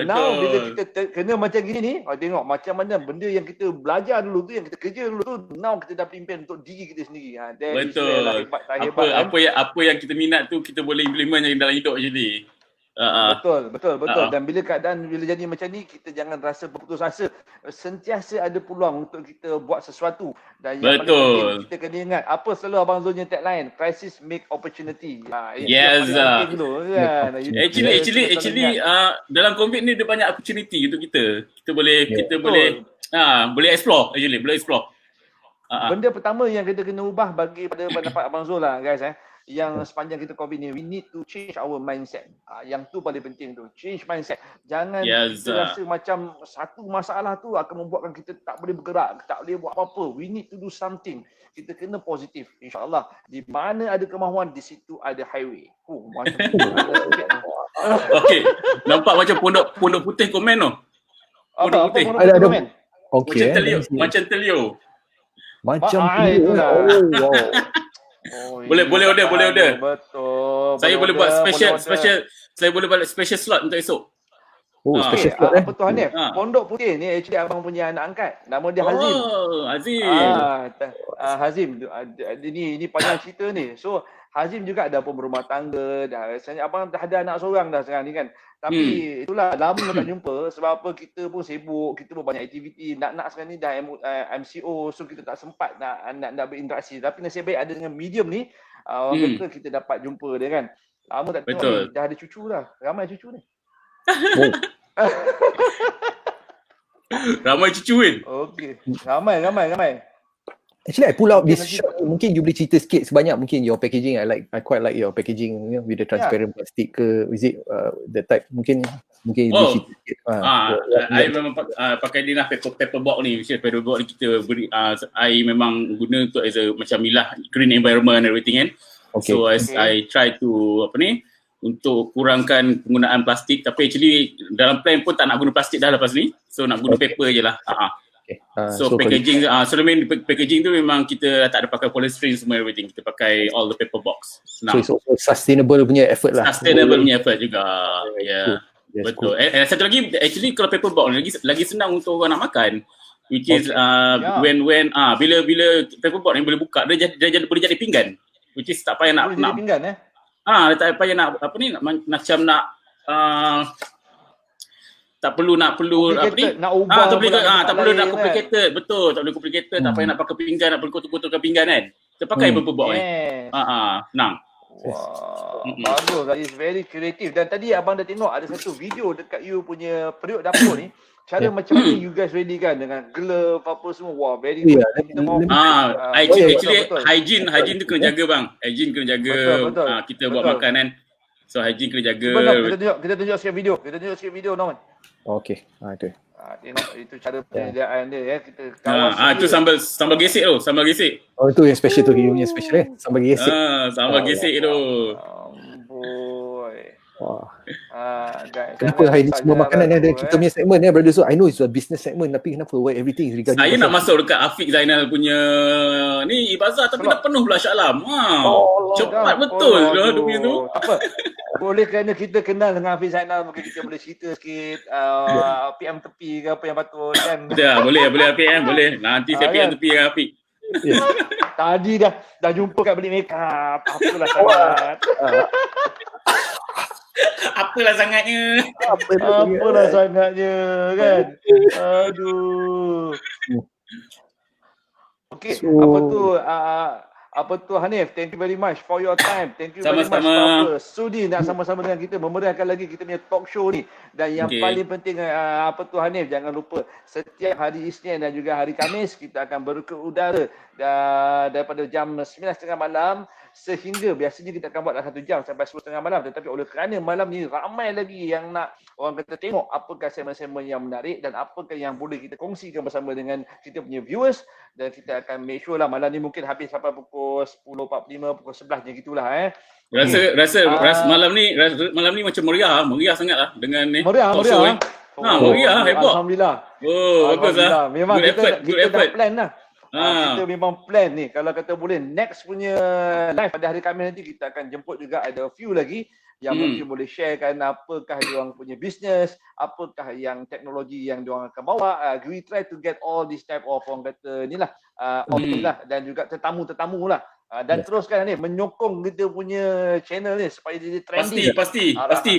B: Now, bila kita kena macam gini ni, tengok macam mana benda yang kita belajar dulu tu, yang kita kerja dulu tu, now kita dah implement untuk diri kita sendiri.
F: Betul. Apa yang kita minat tu, kita boleh implement dalam hidup jadi.
B: Betul. Dan bila keadaan jadi macam ni, kita jangan rasa berputus asa. Sentiasa ada peluang untuk kita buat sesuatu. Dan yang paling penting, kita kena ingat apa selalu Abang Zul punya tagline, crisis make opportunity.
F: Yes. Actually dalam COVID ni ada banyak opportunity untuk kita. Kita boleh explore Boleh explore.
B: Benda pertama yang kita kena ubah bagi pada pendapat Abang Zul lah guys yang sepanjang kita COVID ni, we need to change our mindset. Yang tu paling penting tu, change mindset. Jangan kita rasa macam satu masalah tu akan membuatkan kita tak boleh bergerak, tak boleh buat apa-apa. We need to do something. Kita kena positif. InsyaAllah, di mana ada kemahuan, di situ ada highway. Macam tu.
F: Okey, nampak macam pondok putih komen tu. Pondok putih.
B: Ada komen.
A: Okey.
F: Macam telio.
A: Macam
B: itulah.
F: Boleh order.
B: Betul.
F: Saya boleh buat special slot untuk esok.
A: Special slot
B: apa tu Hanif? Pondok Putih ni actually abang punya anak angkat. Nama dia Hazim.
F: Hazim.
B: Hazim. Ini panjang cerita ni. So Hazim juga ada pun berumah tangga dah. Rasanya abang dah ada anak seorang dah sekarang ni kan. Tapi itulah lama tak jumpa sebab apa, kita pun sibuk, kita pun banyak aktiviti. Nak sekarang ni dah MCO, so kita tak sempat nak berinteraksi. Tapi nasib baik ada dengan medium ni, orang kata kita dapat jumpa dia kan. Lama tak tengok ni, dah ada cucu dah. Ramai cucu ni.
F: Ramai cucu kan?
B: Okey. Ramai.
A: Actually, I pull out this shot. Mungkin you boleh cerita sikit sebanyak mungkin your packaging. I quite like your packaging, with the transparent plastic ke. Is it the type mungkin you boleh cerita sikit.
F: I memang pakai dia lah paper box ni. Paper box ni kita beri, I memang guna untuk as a macam milah green environment and everything kan. Okay. So I try to untuk kurangkan penggunaan plastik, tapi actually dalam plan pun tak nak guna plastik dah lepas ni. So nak guna paper je lah. So packaging, packaging tu memang kita tak ada pakai polystyrene semua everything. Kita pakai all the paper box.
A: So it's also sustainable punya effort lah.
F: Sustainable punya effort juga. Yeah. Betul. And satu lagi, actually kalau paper box lagi senang untuk orang nak makan. Which is when bila paper box ni boleh buka, dia boleh jadi pinggan. Which is tak payah nak
B: pinggan
F: tak payah nak macam nak tak perlu apa ni
B: nak ubah
F: tak perlu nak complicated. Betul, tak perlu complicated, tak payah nak pakai pinggan, nak perlu kotak-kotakkan pinggan kan. Kita pakai paper box senang.
B: Bagus, it's very creative. Dan tadi abang dah tengok ada satu video dekat you punya periuk dapur ni. Cara macam mana you guys ready kan dengan glove apa semua. Wah, very good.
F: Actually hygiene tu kena jaga bang. Hygiene kena jaga. Kita buat makan kan. So hygiene kena jaga.
B: Kita tunjuk sikit video. Norman.
A: Okey. Itu.
B: Tengok itu cara penyediaan dia ya. Kita
F: itu sambal gesek tu, sambal gesek.
A: Oh, itu yang special tu, you punya special sambal gesek.
F: Sambal gesek tu.
A: Wah.
B: Guys.
A: Kenapa hari ni semua makanan ada kita punya segmen brother? So I know it's a business segment, tapi kenapa why everything is regarding
F: saya nak masuk dekat Afiq Zainal punya ni bazar tapi dah penuh pula Shah Alam. Cepat betul dia punya tu.
B: Apa? Boleh kerana kita kenal dengan Afiq Zainal, mungkin kita boleh cerita sikit PM tepi ke apa yang patut kan.
F: Boleh Afiq boleh. Nanti saya PM tepi dengan Afiq.
B: Tadi dah jumpa kat beli makeup. Apalah sangat.
F: Apalah sangatnya
B: kan. Aduh. Okey, apa tu Hanif, thank you very much for your time. Thank you very much for sudi nak sama-sama dengan kita memeriahkan lagi kita punya talk show ni. Dan yang paling penting Hanif, jangan lupa setiap hari Isnin dan juga hari Khamis kita akan ke udara daripada jam 9.30 malam sehingga biasanya kita akan buat dalam 1 jam sampai 10.30 malam, tetapi oleh kerana malam ni ramai lagi yang nak orang kata tengok apakah segmen-segmen yang menarik dan apakah yang boleh kita kongsikan bersama dengan kita punya viewers, dan kita akan make sure lah malam ni mungkin habis sampai pukul 10.45, pukul 11 je gitulah
F: Rasa malam ni macam meriah sangatlah dengan ni. Meriah hebat.
B: Alhamdulillah.
F: Bagus lah.
B: Memang kita dah plan lah. Kita memang plan ni, kalau kata boleh next punya live pada hari Khamis nanti kita akan jemput juga ada few lagi yang mungkin boleh sharekan apakah diorang punya business, apakah yang teknologi yang diorang akan bawa. We try to get all this type of orang kata ni lah dan juga tetamu-tetamu lah. Dan teruskan ni menyokong kita punya channel ni supaya dia trending.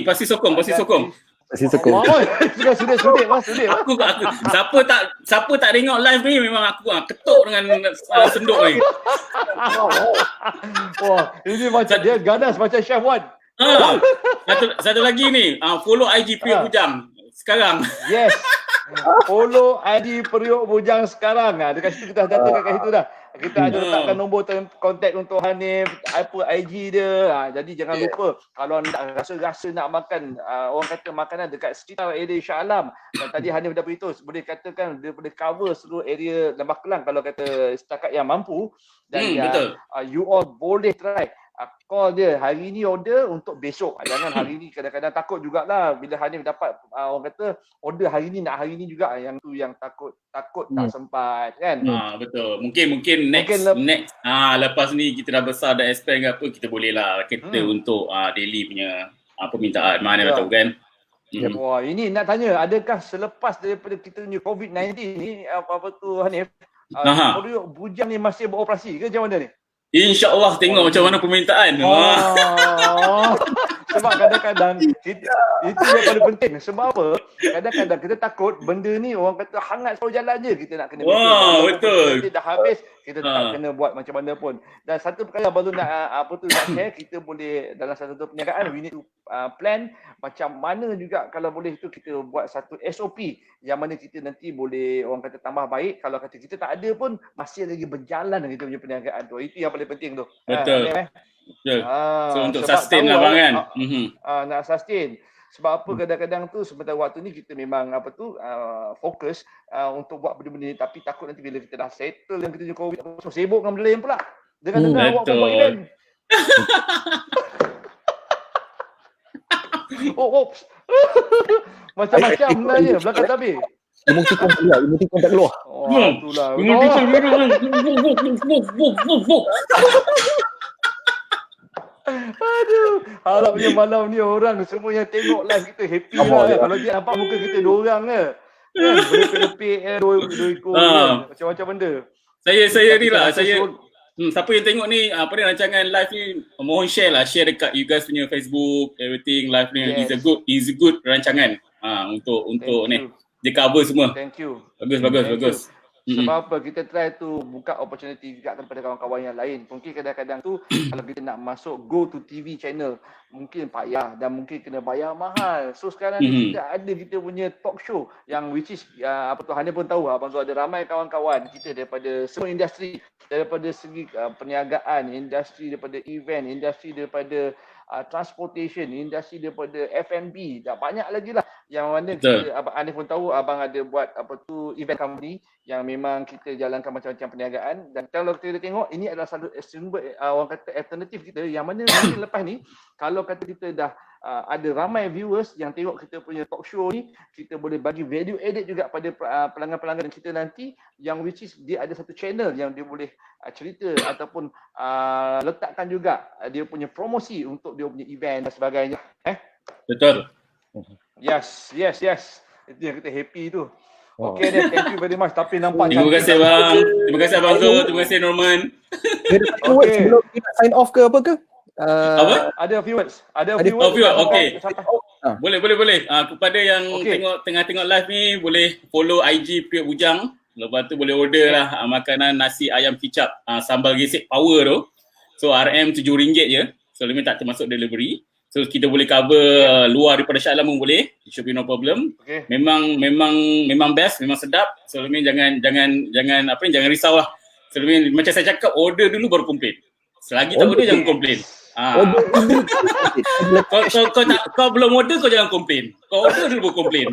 F: Pasti sokong.
B: Sudah sudut mas.
F: Aku siapa tak tengok live ni memang aku ketuk dengan senduk ni.
B: Wah, ini macam dia ganas macam Chef Wan.
F: Satu lagi ni, follow IG Periuk Bujang sekarang.
B: Yes. Follow ID Periuk Bujang sekarang. Dekat situ kita dah data kat situ dah. Kita ada letakkan nombor kontak untuk Hanif, apa IG dia. Jadi jangan lupa kalau nak rasa-rasa nak makan, orang kata makanan dekat sekitar area Shah Alam. Dan tadi Hanif dah beritahu, boleh katakan dia boleh cover seluruh area Lembah Kelang kalau kata setakat yang mampu. Dan
F: betul.
B: You all boleh try. Call dia hari ni order untuk besok. Jangan hari ni, kadang-kadang takut jugalah bila Hanif dapat orang kata order hari ni nak hari ni juga, yang tu yang takut tak sempat kan.
F: Betul. Mungkin next lepas ni kita dah besar dah expand ke apa, kita boleh lah kita untuk daily punya permintaan, mana dah tahu kan.
B: Wah, ini nak tanya, adakah selepas daripada kita punya COVID-19 ni apa tu Hanif, Periuk Bujang ni masih beroperasi ke macam mana ni?
F: InsyaAllah tengok macam mana permintaan.
B: Sebab kadang-kadang itu yang paling penting. Sebab apa? Kadang-kadang kita takut benda ni orang kata hangat selalu jalan je. Kita nak kena
F: betul.
B: Kita dah habis, kita tak kena buat macam mana pun. Dan satu perkara baru nak share, kita boleh dalam satu perniagaan, we need to plan macam mana juga kalau boleh tu kita buat satu SOP yang mana kita nanti boleh orang kata tambah baik. Kalau kata kita tak ada pun masih lagi berjalan kita punya perniagaan tu. Itu yang paling penting tu.
F: Betul. Betul. So untuk sustain lah bang kan.
B: Nak sustain. Sebab apa kadang-kadang tu sebentar waktu ni kita memang fokus untuk buat benda-benda ni, tapi takut nanti bila kita dah settle yang kita punya COVID, sibuk dengan benda lain pula. Dengar-dengar awak pun buat event. Macam-macam sebenarnya belakang tabir.
A: Emoticon tak keluar.
B: Itulah. Aduh, harapnya malam ni orang semua yang tengok live kita happy lah. Kalau dia nampak muka kita dua orang ke. Kan berlepek-lepek dua ekor macam-macam benda.
F: Saya ni lah, siapa yang tengok ni rancangan live ni, mohon share dekat you guys punya Facebook, everything live ni. Is a good rancangan untuk ni. Dia cover semua.
B: Thank you.
F: Bagus.
B: Sebab apa, kita try tu buka opportunity juga kepada kawan-kawan yang lain. Mungkin kadang-kadang tu kalau kita nak masuk go to TV channel mungkin payah dan mungkin kena bayar mahal. So sekarang ni kita ada kita punya talk show yang which is Hanif pun tahu, Abang Zul ada ramai kawan-kawan kita daripada semua industri, daripada segi perniagaan, industri daripada event, industri daripada transportation, industri daripada F&B, dah banyak lagi lah yang mana kita, Abang Hanif pun tahu, abang ada buat event company yang memang kita jalankan macam-macam perniagaan. Dan kalau kita tengok, ini adalah sumber orang kata alternatif kita yang mana mungkin lepas ni kalau kata kita dah ada ramai viewers yang tengok kita punya talk show ni, kita boleh bagi value added juga pada pelanggan-pelanggan kita nanti, yang which is dia ada satu channel yang dia boleh cerita ataupun letakkan juga dia punya promosi untuk dia punya event dan sebagainya.
F: Betul.
B: Yes. Itu yang kita happy tu. Okay, thank you very much. Tapi nampak
F: terima kasih bang. Terima kasih Abang Zul. Terima kasih Norman.
A: Okay. Sebelum kita sign off ke apa ke?
F: Apa?
B: Ada viewers.
F: Okay. Boleh. Kepada yang tengok live ni, boleh follow IG Periuk Bujang. Lepas tu boleh order lah makanan nasi ayam kicap sambal gesek power tu. So RM RM7 je. So lebih tak termasuk delivery. So kita boleh cover luar daripada Shah Alam pun boleh. It should be no problem.
B: Okay.
F: Memang best, memang sedap. So lebih jangan risau lah. So lebih macam saya cakap, order dulu baru komplain. Selagi tak order jangan komplain. Kau belum order kau jangan komplain. Kau order dulu baru komplain.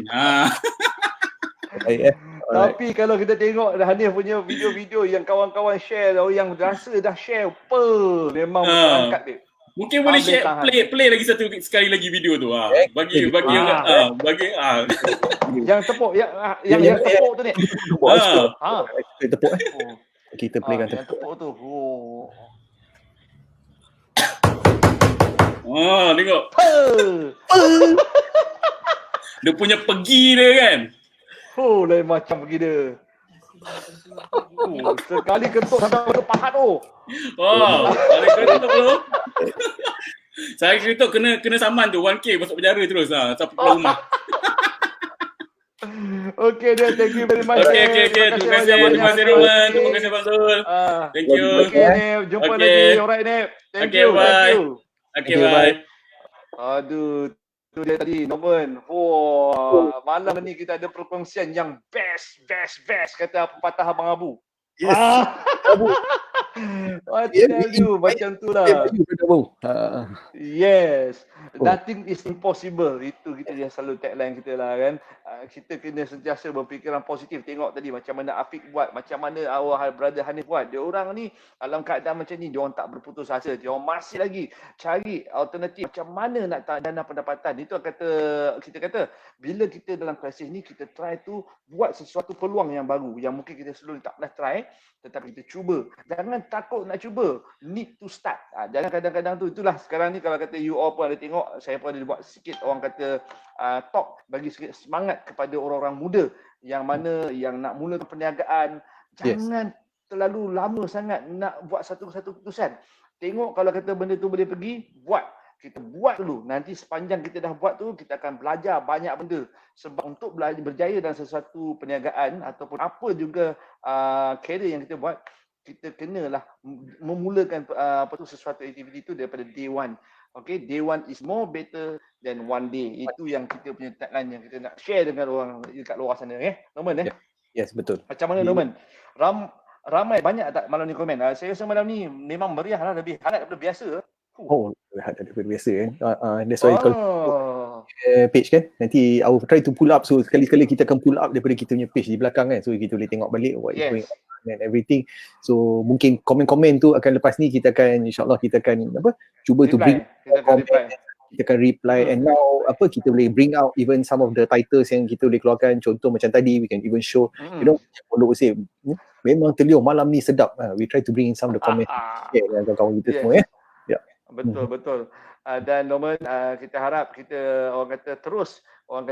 B: Tapi kalau kita tengok Hanif punya video-video yang kawan-kawan share, yang rasa dah share, memang angkat dia.
F: Mungkin boleh share, play lagi sekali lagi video tu. Bagi
B: yang tepuk, yang tepuk tu ni.
A: Tepuk kita playkan
B: yang tepuk tu.
F: Tengok. Dia punya pergi dia kan.
B: Lain macam pergi dia. Sekali ketuk sampai pahat tu.
F: Sekali ketuk tu. Saya ketuk kena saman tu 1K masuk penjara terus sampai pulang rumah.
B: Okay, thank you very much.
F: Okay. Terima kasih Roman. Terima kasih Abang Zul. Thank you.
B: Okay, jumpa lagi. Alright, Nep. Thank you.
F: Okay, bye.
B: Aduh. Itu dia tadi, Norman. Wah, malam ni kita ada perkongsian yang best kata pepatah Abang Abu.
A: Yes.
B: I tell you, macam tu lah. Yes, nothing is impossible. Itu kita yang selalu tagline kita lah kan. Kita kena sentiasa berfikiran positif. Tengok tadi macam mana Afiq buat, macam mana our brother Hanif buat. Dia orang ni dalam keadaan macam ni, dia orang tak berputus asa. Dia orang masih lagi cari alternatif macam mana nak dana pendapatan. Itu kita kata bila kita dalam krisis ni, kita try tu buat sesuatu peluang yang baru yang mungkin kita sebelum tak pernah try, tetapi kita cuba. Jangan takut nak cuba. Need to start. Jangan kadang-kadang tu, itulah sekarang ni kalau kata you all pun ada tengok, saya pun ada buat sikit orang kata talk, bagi sikit semangat kepada orang-orang muda yang mana yang nak mulakan perniagaan. Jangan terlalu lama sangat nak buat satu keputusan. Tengok kalau kata benda tu boleh pergi, buat. Kita buat dulu. Nanti sepanjang kita dah buat tu, kita akan belajar banyak benda. Sebab untuk berjaya dalam sesuatu perniagaan ataupun apa juga career yang kita buat, kita kenalah memulakan sesuatu aktiviti tu daripada day one. Okay, day one is more better than one day. Itu yang kita punya tagline yang kita nak share dengan orang dekat luar sana. Norman
A: Yes, betul.
B: Macam mana Norman? Ramai banyak tak malam ni komen? Saya rasa malam ni memang meriah lah, lebih hangat daripada biasa.
A: Daripada biasa kan. That's why kalau page kan, nanti I will try to pull up. So sekali-sekali kita akan pull up daripada kita punya page di belakang kan. So kita boleh tengok balik what is going on and everything. So mungkin komen-komen tu akan lepas ni kita akan insyaAllah kita akan cuba to bring kita akan reply and now kita boleh bring out even some of the titles yang kita boleh keluarkan. Contoh macam tadi, we can even show Pondok Usir memang terliur malam ni sedap. We try to bring in some of the comments dengan kawan-kawan kita semua
B: Betul. Dan Norman, kita harap kita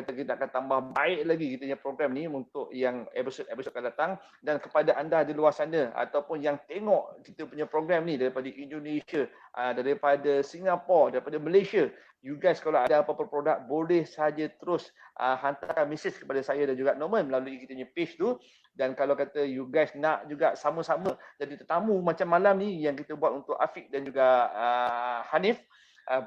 B: kita akan tambah baik lagi kita punya program ni untuk yang episod akan datang. Dan kepada anda di luar sana ataupun yang tengok kita punya program ni daripada Indonesia, daripada Singapura, daripada Malaysia, you guys kalau ada apa-apa produk boleh saja terus hantarkan mesej kepada saya dan juga Norman melalui kita punya page tu. Dan kalau kata you guys nak juga sama-sama jadi tetamu macam malam ni yang kita buat untuk Afiq dan juga Hanif,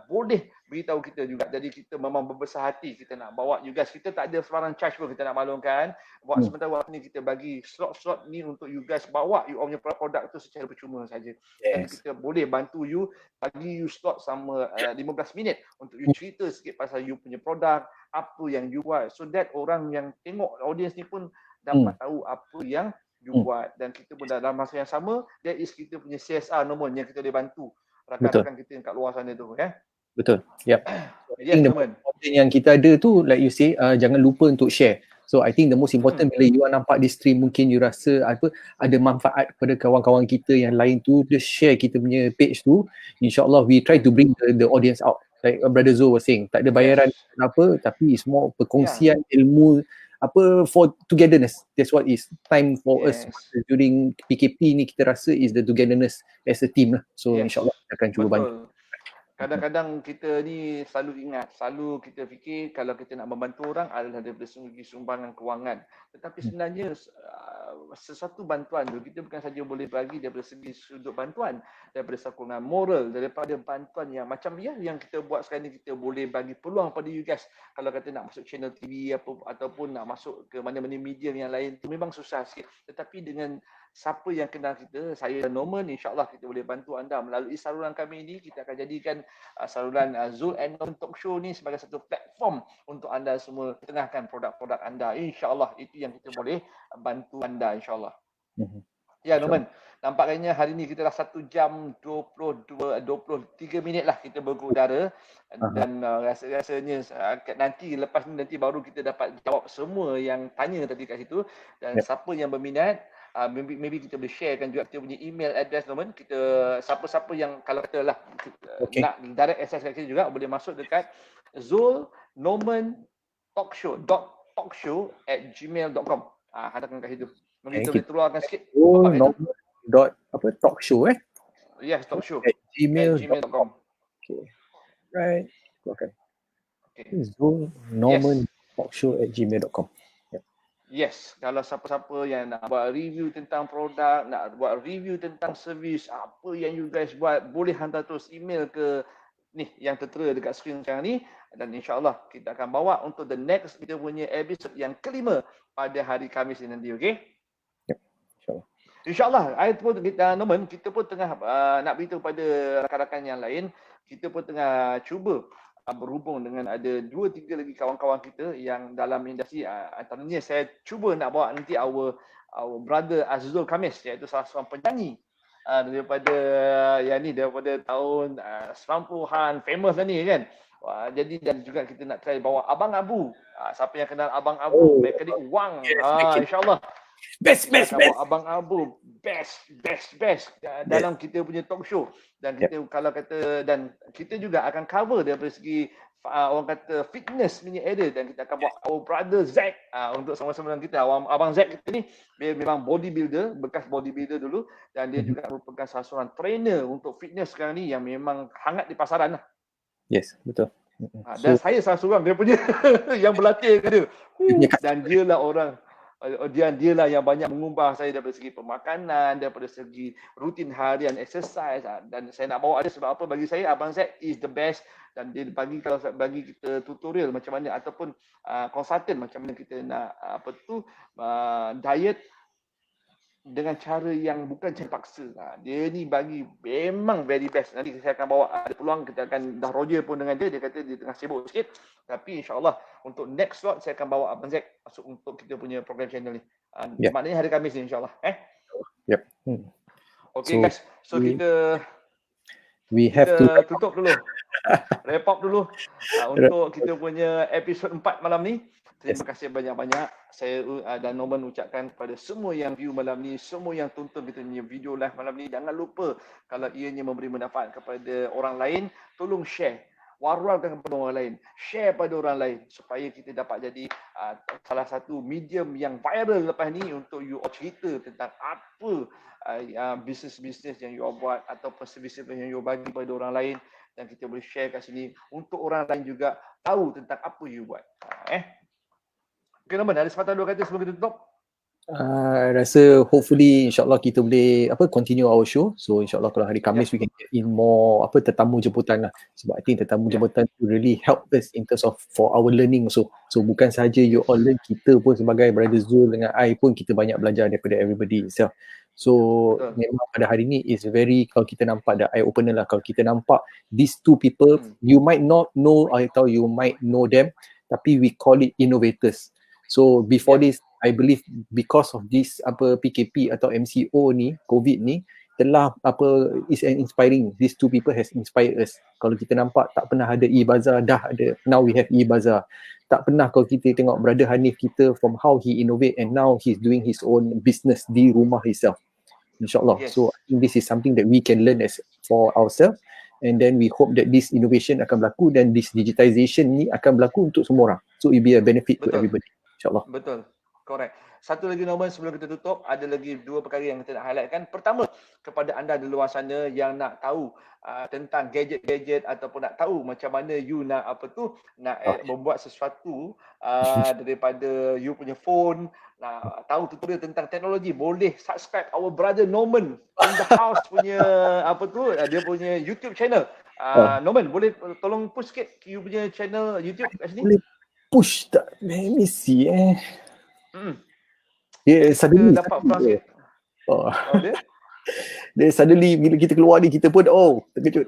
B: boleh beritahu kita juga. Jadi kita memang berbesar hati kita nak bawa you guys. Kita tak ada sebarang charge pun, kita nak maklumkan. Buat sementara waktu ni kita bagi slot-slot ni untuk you guys bawa you punya produk tu secara percuma saja. Dan kita boleh bantu you, bagi you slot sama 15 minit untuk you cerita sikit pasal you punya produk, apa yang you buat. So that orang yang tengok, audience ni pun dapat tahu apa yang you buat. Dan kita pun dalam masa yang sama, that is kita punya CSR Norman yang kita boleh bantu rakan-rakan kita yang kat luar sana tu.
A: Betul. Yep.
B: Yes, Norman.
A: Yang kita ada tu, like you say, jangan lupa untuk share. So I think the most important bila you nampak di stream, mungkin you rasa ada manfaat kepada kawan-kawan kita yang lain tu, just share kita punya page tu. InsyaAllah we try to bring the audience out. Like Brother Zul was saying, tak ada bayaran apa, tapi semua perkongsian ilmu for togetherness. That's what is time for us during PKP ni, kita rasa is the togetherness as a team lah. So insyaAllah kita akan cuba bantu.
B: Kadang-kadang kita ni selalu kita fikir kalau kita nak membantu orang adalah daripada segi sumbangan kewangan. Tetapi sebenarnya sesuatu bantuan tu kita bukan saja boleh bagi daripada segi sudut bantuan, daripada sokongan moral, daripada bantuan yang macam yang kita buat sekarang ni, kita boleh bagi peluang pada you guys. Kalau kata nak masuk channel TV ataupun nak masuk ke mana-mana media yang lain tu memang susah sikit. Tetapi dengan siapa yang kenal kita, saya dan Norman, insyaAllah kita boleh bantu anda melalui saluran kami ini. Kita akan jadikan saluran Zul and Norman Talk Show ni sebagai satu platform untuk anda semua tengahkan produk-produk anda. InsyaAllah itu yang kita boleh bantu anda, insyaAllah. Ya Norman, nampaknya hari ni kita dah 1 jam 23 minit lah kita berudara. Dan rasanya nanti lepas ni nanti baru kita dapat jawab semua yang tanya tadi kat situ. Dan siapa yang berminat, maybe kita boleh sharekan juga kita punya email address Norman. Kita siapa-siapa yang kalau kata lah nak direct access kat kita juga boleh masuk dekat Zul Norman talkshow@gmail.com. Hantarkan kat situ. Mungkin kita boleh keluarkan sikit.
A: Talkshow
B: Yes, talkshow
A: @gmail.com. Okay. Right. Okay. Zul Norman talkshow@gmail.com.
B: Yes, kalau siapa-siapa yang nak buat review tentang produk, nak buat review tentang servis, apa yang you guys buat, boleh hantar terus email ke ni yang tertera dekat skrin sekarang ni, dan insyaAllah kita akan bawa untuk the next kita punya episode yang kelima pada hari Khamis ni nanti, okey?
A: InsyaAllah.
B: InsyaAllah, Norman, kita pun tengah nak beritahu pada rakan-rakan yang lain, kita pun tengah cuba berhubung dengan ada 2-3 lagi kawan-kawan kita yang dalam industri. Antaranya saya cuba nak bawa nanti our brother Azizul Khamis, iaitu salah seorang penyanyi daripada daripada tahun 90-an, famous lah ni kan. Jadi dan juga kita nak try bawa Abang Abu. Siapa yang kenal Abang Abu, mekanik Wang. InsyaAllah.
A: Best.
B: Abang Abu best dalam kita punya talk show. Dan kita kalau kata, dan kita juga akan cover daripada segi orang kata fitness punya area, dan kita akan bawa our brother Zack untuk sama-sama dengan kita. Abang Zack kita ni dia memang bodybuilder, bekas bodybuilder dulu, dan dia juga merupakan salah seorang trainer untuk fitness sekarang ni yang memang hangat di pasaran lah.
A: Yes, betul.
B: Dan saya salah seorang dia punya yang berlatih ke dia. Dan dialah yang banyak mengubah saya daripada segi pemakanan, daripada segi rutin harian exercise. Dan saya nak bawa dia sebab apa, bagi saya Abang Zack is the best, dan dia bagi kita tutorial macam mana, ataupun consultant macam mana kita nak diet dengan cara yang bukan cara paksa. Dia ni bagi memang very best. Nanti saya akan bawa, ada peluang kita akan dah Roger pun dengan dia kata dia tengah sibuk sikit, tapi insyaAllah untuk next slot saya akan bawa Abang Zack masuk untuk kita punya program channel ni. Maknanya hari Khamis ni insyaAllah.
A: Yep.
B: Okay guys, so kita tutup dulu. Wrap up dulu untuk kita punya episod 4 malam ni. Terima kasih banyak-banyak. Saya dan Norman ucapkan kepada semua yang view malam ni, semua yang tonton kita punya video live malam ni, jangan lupa kalau ianya memberi manfaat kepada orang lain, tolong share. Waralkan kepada orang lain, share pada orang lain supaya kita dapat jadi salah satu medium yang viral lepas ni untuk you all cerita tentang apa bisnes-bisnes yang you all buat ataupun servis yang you all bagi pada orang lain, dan kita boleh share kat sini untuk orang lain juga tahu tentang apa you buat. Okay, Norman, ada sepatah dua kata sebelum kita tutup?
A: Rasa hopefully insyaAllah kita boleh continue our show. So insyaAllah kalau hari Khamis we can get in more tetamu jemputan lah. Sebab I think tetamu jemputan to really help us in terms of for our learning also. So bukan sahaja you all learn, kita pun sebagai Brother Zul dengan I pun kita banyak belajar daripada everybody itself. So memang pada hari ni is very, kalau kita nampak the eye opener lah. Kalau kita nampak these two people, you might not know atau you might know them, tapi we call it innovators. So before this, I believe because of this PKP atau MCO ni, COVID ni, telah is an inspiring. These two people has inspired us. Kalau kita nampak tak pernah ada e-bazaar, dah ada. Now we have e-bazaar. Tak pernah kalau kita tengok Brother Hanif kita from how he innovate and now he's doing his own business di rumah himself. InsyaAllah. So I think this is something that we can learn as for ourselves, and then we hope that this innovation akan berlaku dan this digitization ni akan berlaku untuk semua orang. So it be a benefit to everybody. InsyaAllah.
B: Betul. Correct. Satu lagi Norman, sebelum kita tutup, ada lagi dua perkara yang kita nak highlightkan. Pertama, kepada anda di luar sana yang nak tahu tentang gadget-gadget ataupun nak tahu macam mana you nak membuat sesuatu daripada you punya phone, nak tahu tutorial tentang teknologi, boleh subscribe our brother Norman in the house punya dia punya YouTube channel. Norman, boleh tolong push sikit you punya channel YouTube kat sini?
A: Boleh push tak? Let me see suddenly
B: dapat peluang sikit.
A: Dia suddenly bila kita keluar ni kita pun terkejut.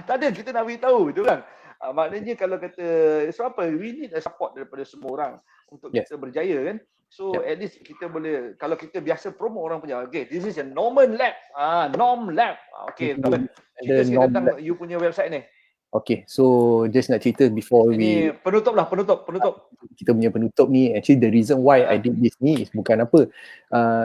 B: Tak ada, kita nak beritahu tu kan. Maknanya kalau kata sebab apa, we need a support daripada semua orang untuk kita berjaya kan. So at least kita boleh, kalau kita biasa promo orang punya, okay, this is a Norman Lab, Norm Lab. Okay, Norman, cerita sikit tentang you punya website ni.
A: Okay, so just nak cerita before
B: ini penutup.
A: Kita punya penutup ni, actually the reason why I did this ni is bukan apa.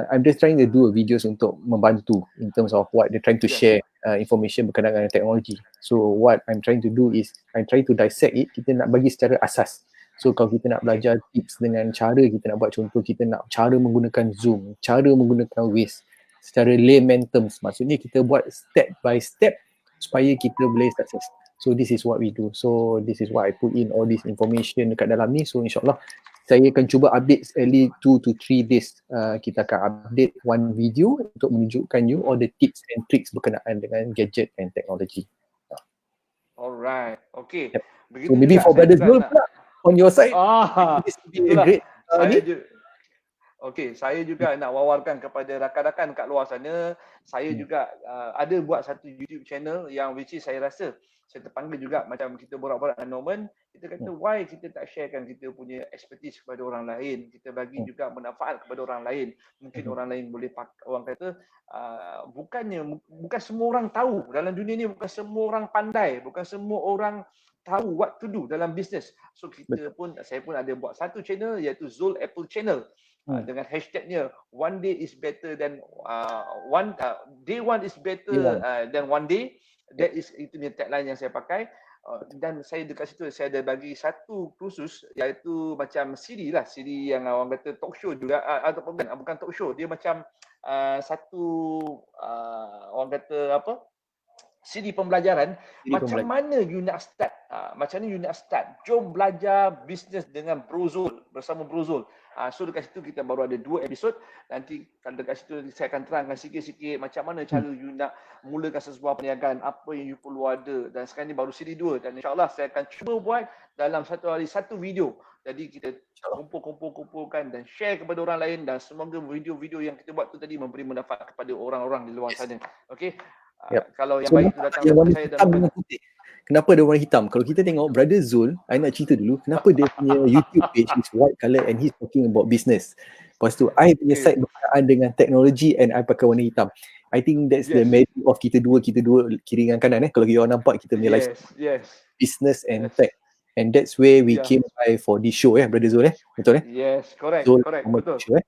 A: I'm just trying to do a videos untuk membantu in terms of what they're trying to share information berkenaan dengan teknologi. So what I'm trying to do is I'm trying to dissect it. Kita nak bagi secara asas. So kalau kita nak belajar tips dengan cara kita nak buat, contoh kita nak cara menggunakan Zoom, cara menggunakan Waze secara layman terms. Maksudnya kita buat step by step supaya kita boleh sukses. So this is what we do. So this is why I put in all this information dekat dalam ni. So insyaAllah saya akan cuba update early 2 to 3 days. Kita akan update one video untuk menunjukkan you all the tips and tricks berkenaan dengan gadget and technology.
B: Alright. Okay.
A: Yep.
B: Begitu
A: So maybe
B: juga
A: for
B: saya
A: Brother
B: juga
A: Zul
B: nak
A: pula, on your side, this will be a
B: itulah
A: great
B: saya
A: ni.
B: Okey, saya juga nak wawarkan kepada rakan-rakan kat luar sana. Saya juga ada buat satu YouTube channel yang which is saya rasa saya terpanggil juga macam kita borak-borak dengan Norman. Kita kata why kita tak sharekan kita punya expertise kepada orang lain. Kita bagi juga manfaat kepada orang lain. Mungkin orang lain boleh orang kata bukan semua orang tahu dalam dunia ni, bukan semua orang pandai, bukan semua orang tahu what to do dalam bisnes. So saya pun ada buat satu channel iaitu Zul Apple Channel. Dengan hashtagnya one day is better than day one is better than one day. That is itu ni tagline yang saya pakai. Dan saya dekat situ saya ada bagi satu kursus iaitu macam CD yang orang kata talk show juga ataupun bukan talk show, dia macam satu orang kata apa, CD pembelajaran mana you nak start, macam ni you nak start. Jom belajar bisnes dengan bersama Bro Zul. So dekat situ kita baru ada 2 episod. Nanti kalau dekat situ saya akan terangkan sikit-sikit macam mana cara you nak mulakan sebuah perniagaan, apa yang you perlu ada. Dan sekarang ni baru siri 2 dan insyaAllah saya akan cuba buat dalam satu hari satu video. Jadi kita kumpulkan dan share kepada orang lain dan semoga video-video yang kita buat tu tadi memberi manfaat kepada orang-orang di luar sana. Okey. Kalau yang baik tu datang daripada saya dan
A: putih. Kenapa dia warna hitam? Kalau kita tengok Brother Zul, I nak cerita dulu kenapa dia punya YouTube page is white colour and he's talking about business. Lepas tu I punya side berkenaan dengan teknologi and I pakai warna hitam. I think that's the magic of kita dua kiri dengan kanan Kalau you all nampak kita punya lifestyle, business and tech. And that's where we came by for this show Brother Zul betul
B: Yes, correct,
A: Zul,
B: betul.
A: Show,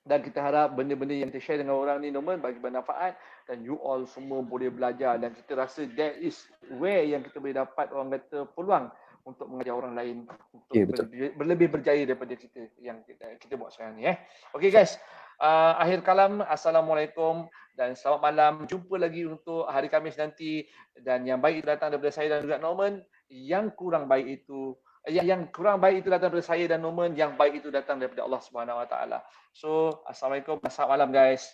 B: Dan kita harap benda-benda yang kita share dengan orang ni Norman bagi bermanfaat dan you all semua boleh belajar dan kita rasa that is where yang kita boleh dapat orang kata peluang untuk mengajar orang lain untuk lebih berjaya daripada kita yang kita buat sekarang ni Okay guys, akhir kalam, Assalamualaikum dan selamat malam. Jumpa lagi untuk hari Khamis nanti dan yang baik itu datang daripada saya dan juga Norman, yang kurang baik itu datang daripada saya dan Norman, yang baik itu datang daripada Allah Subhanahu Wa Taala. So, Assalamualaikum, selamat malam guys.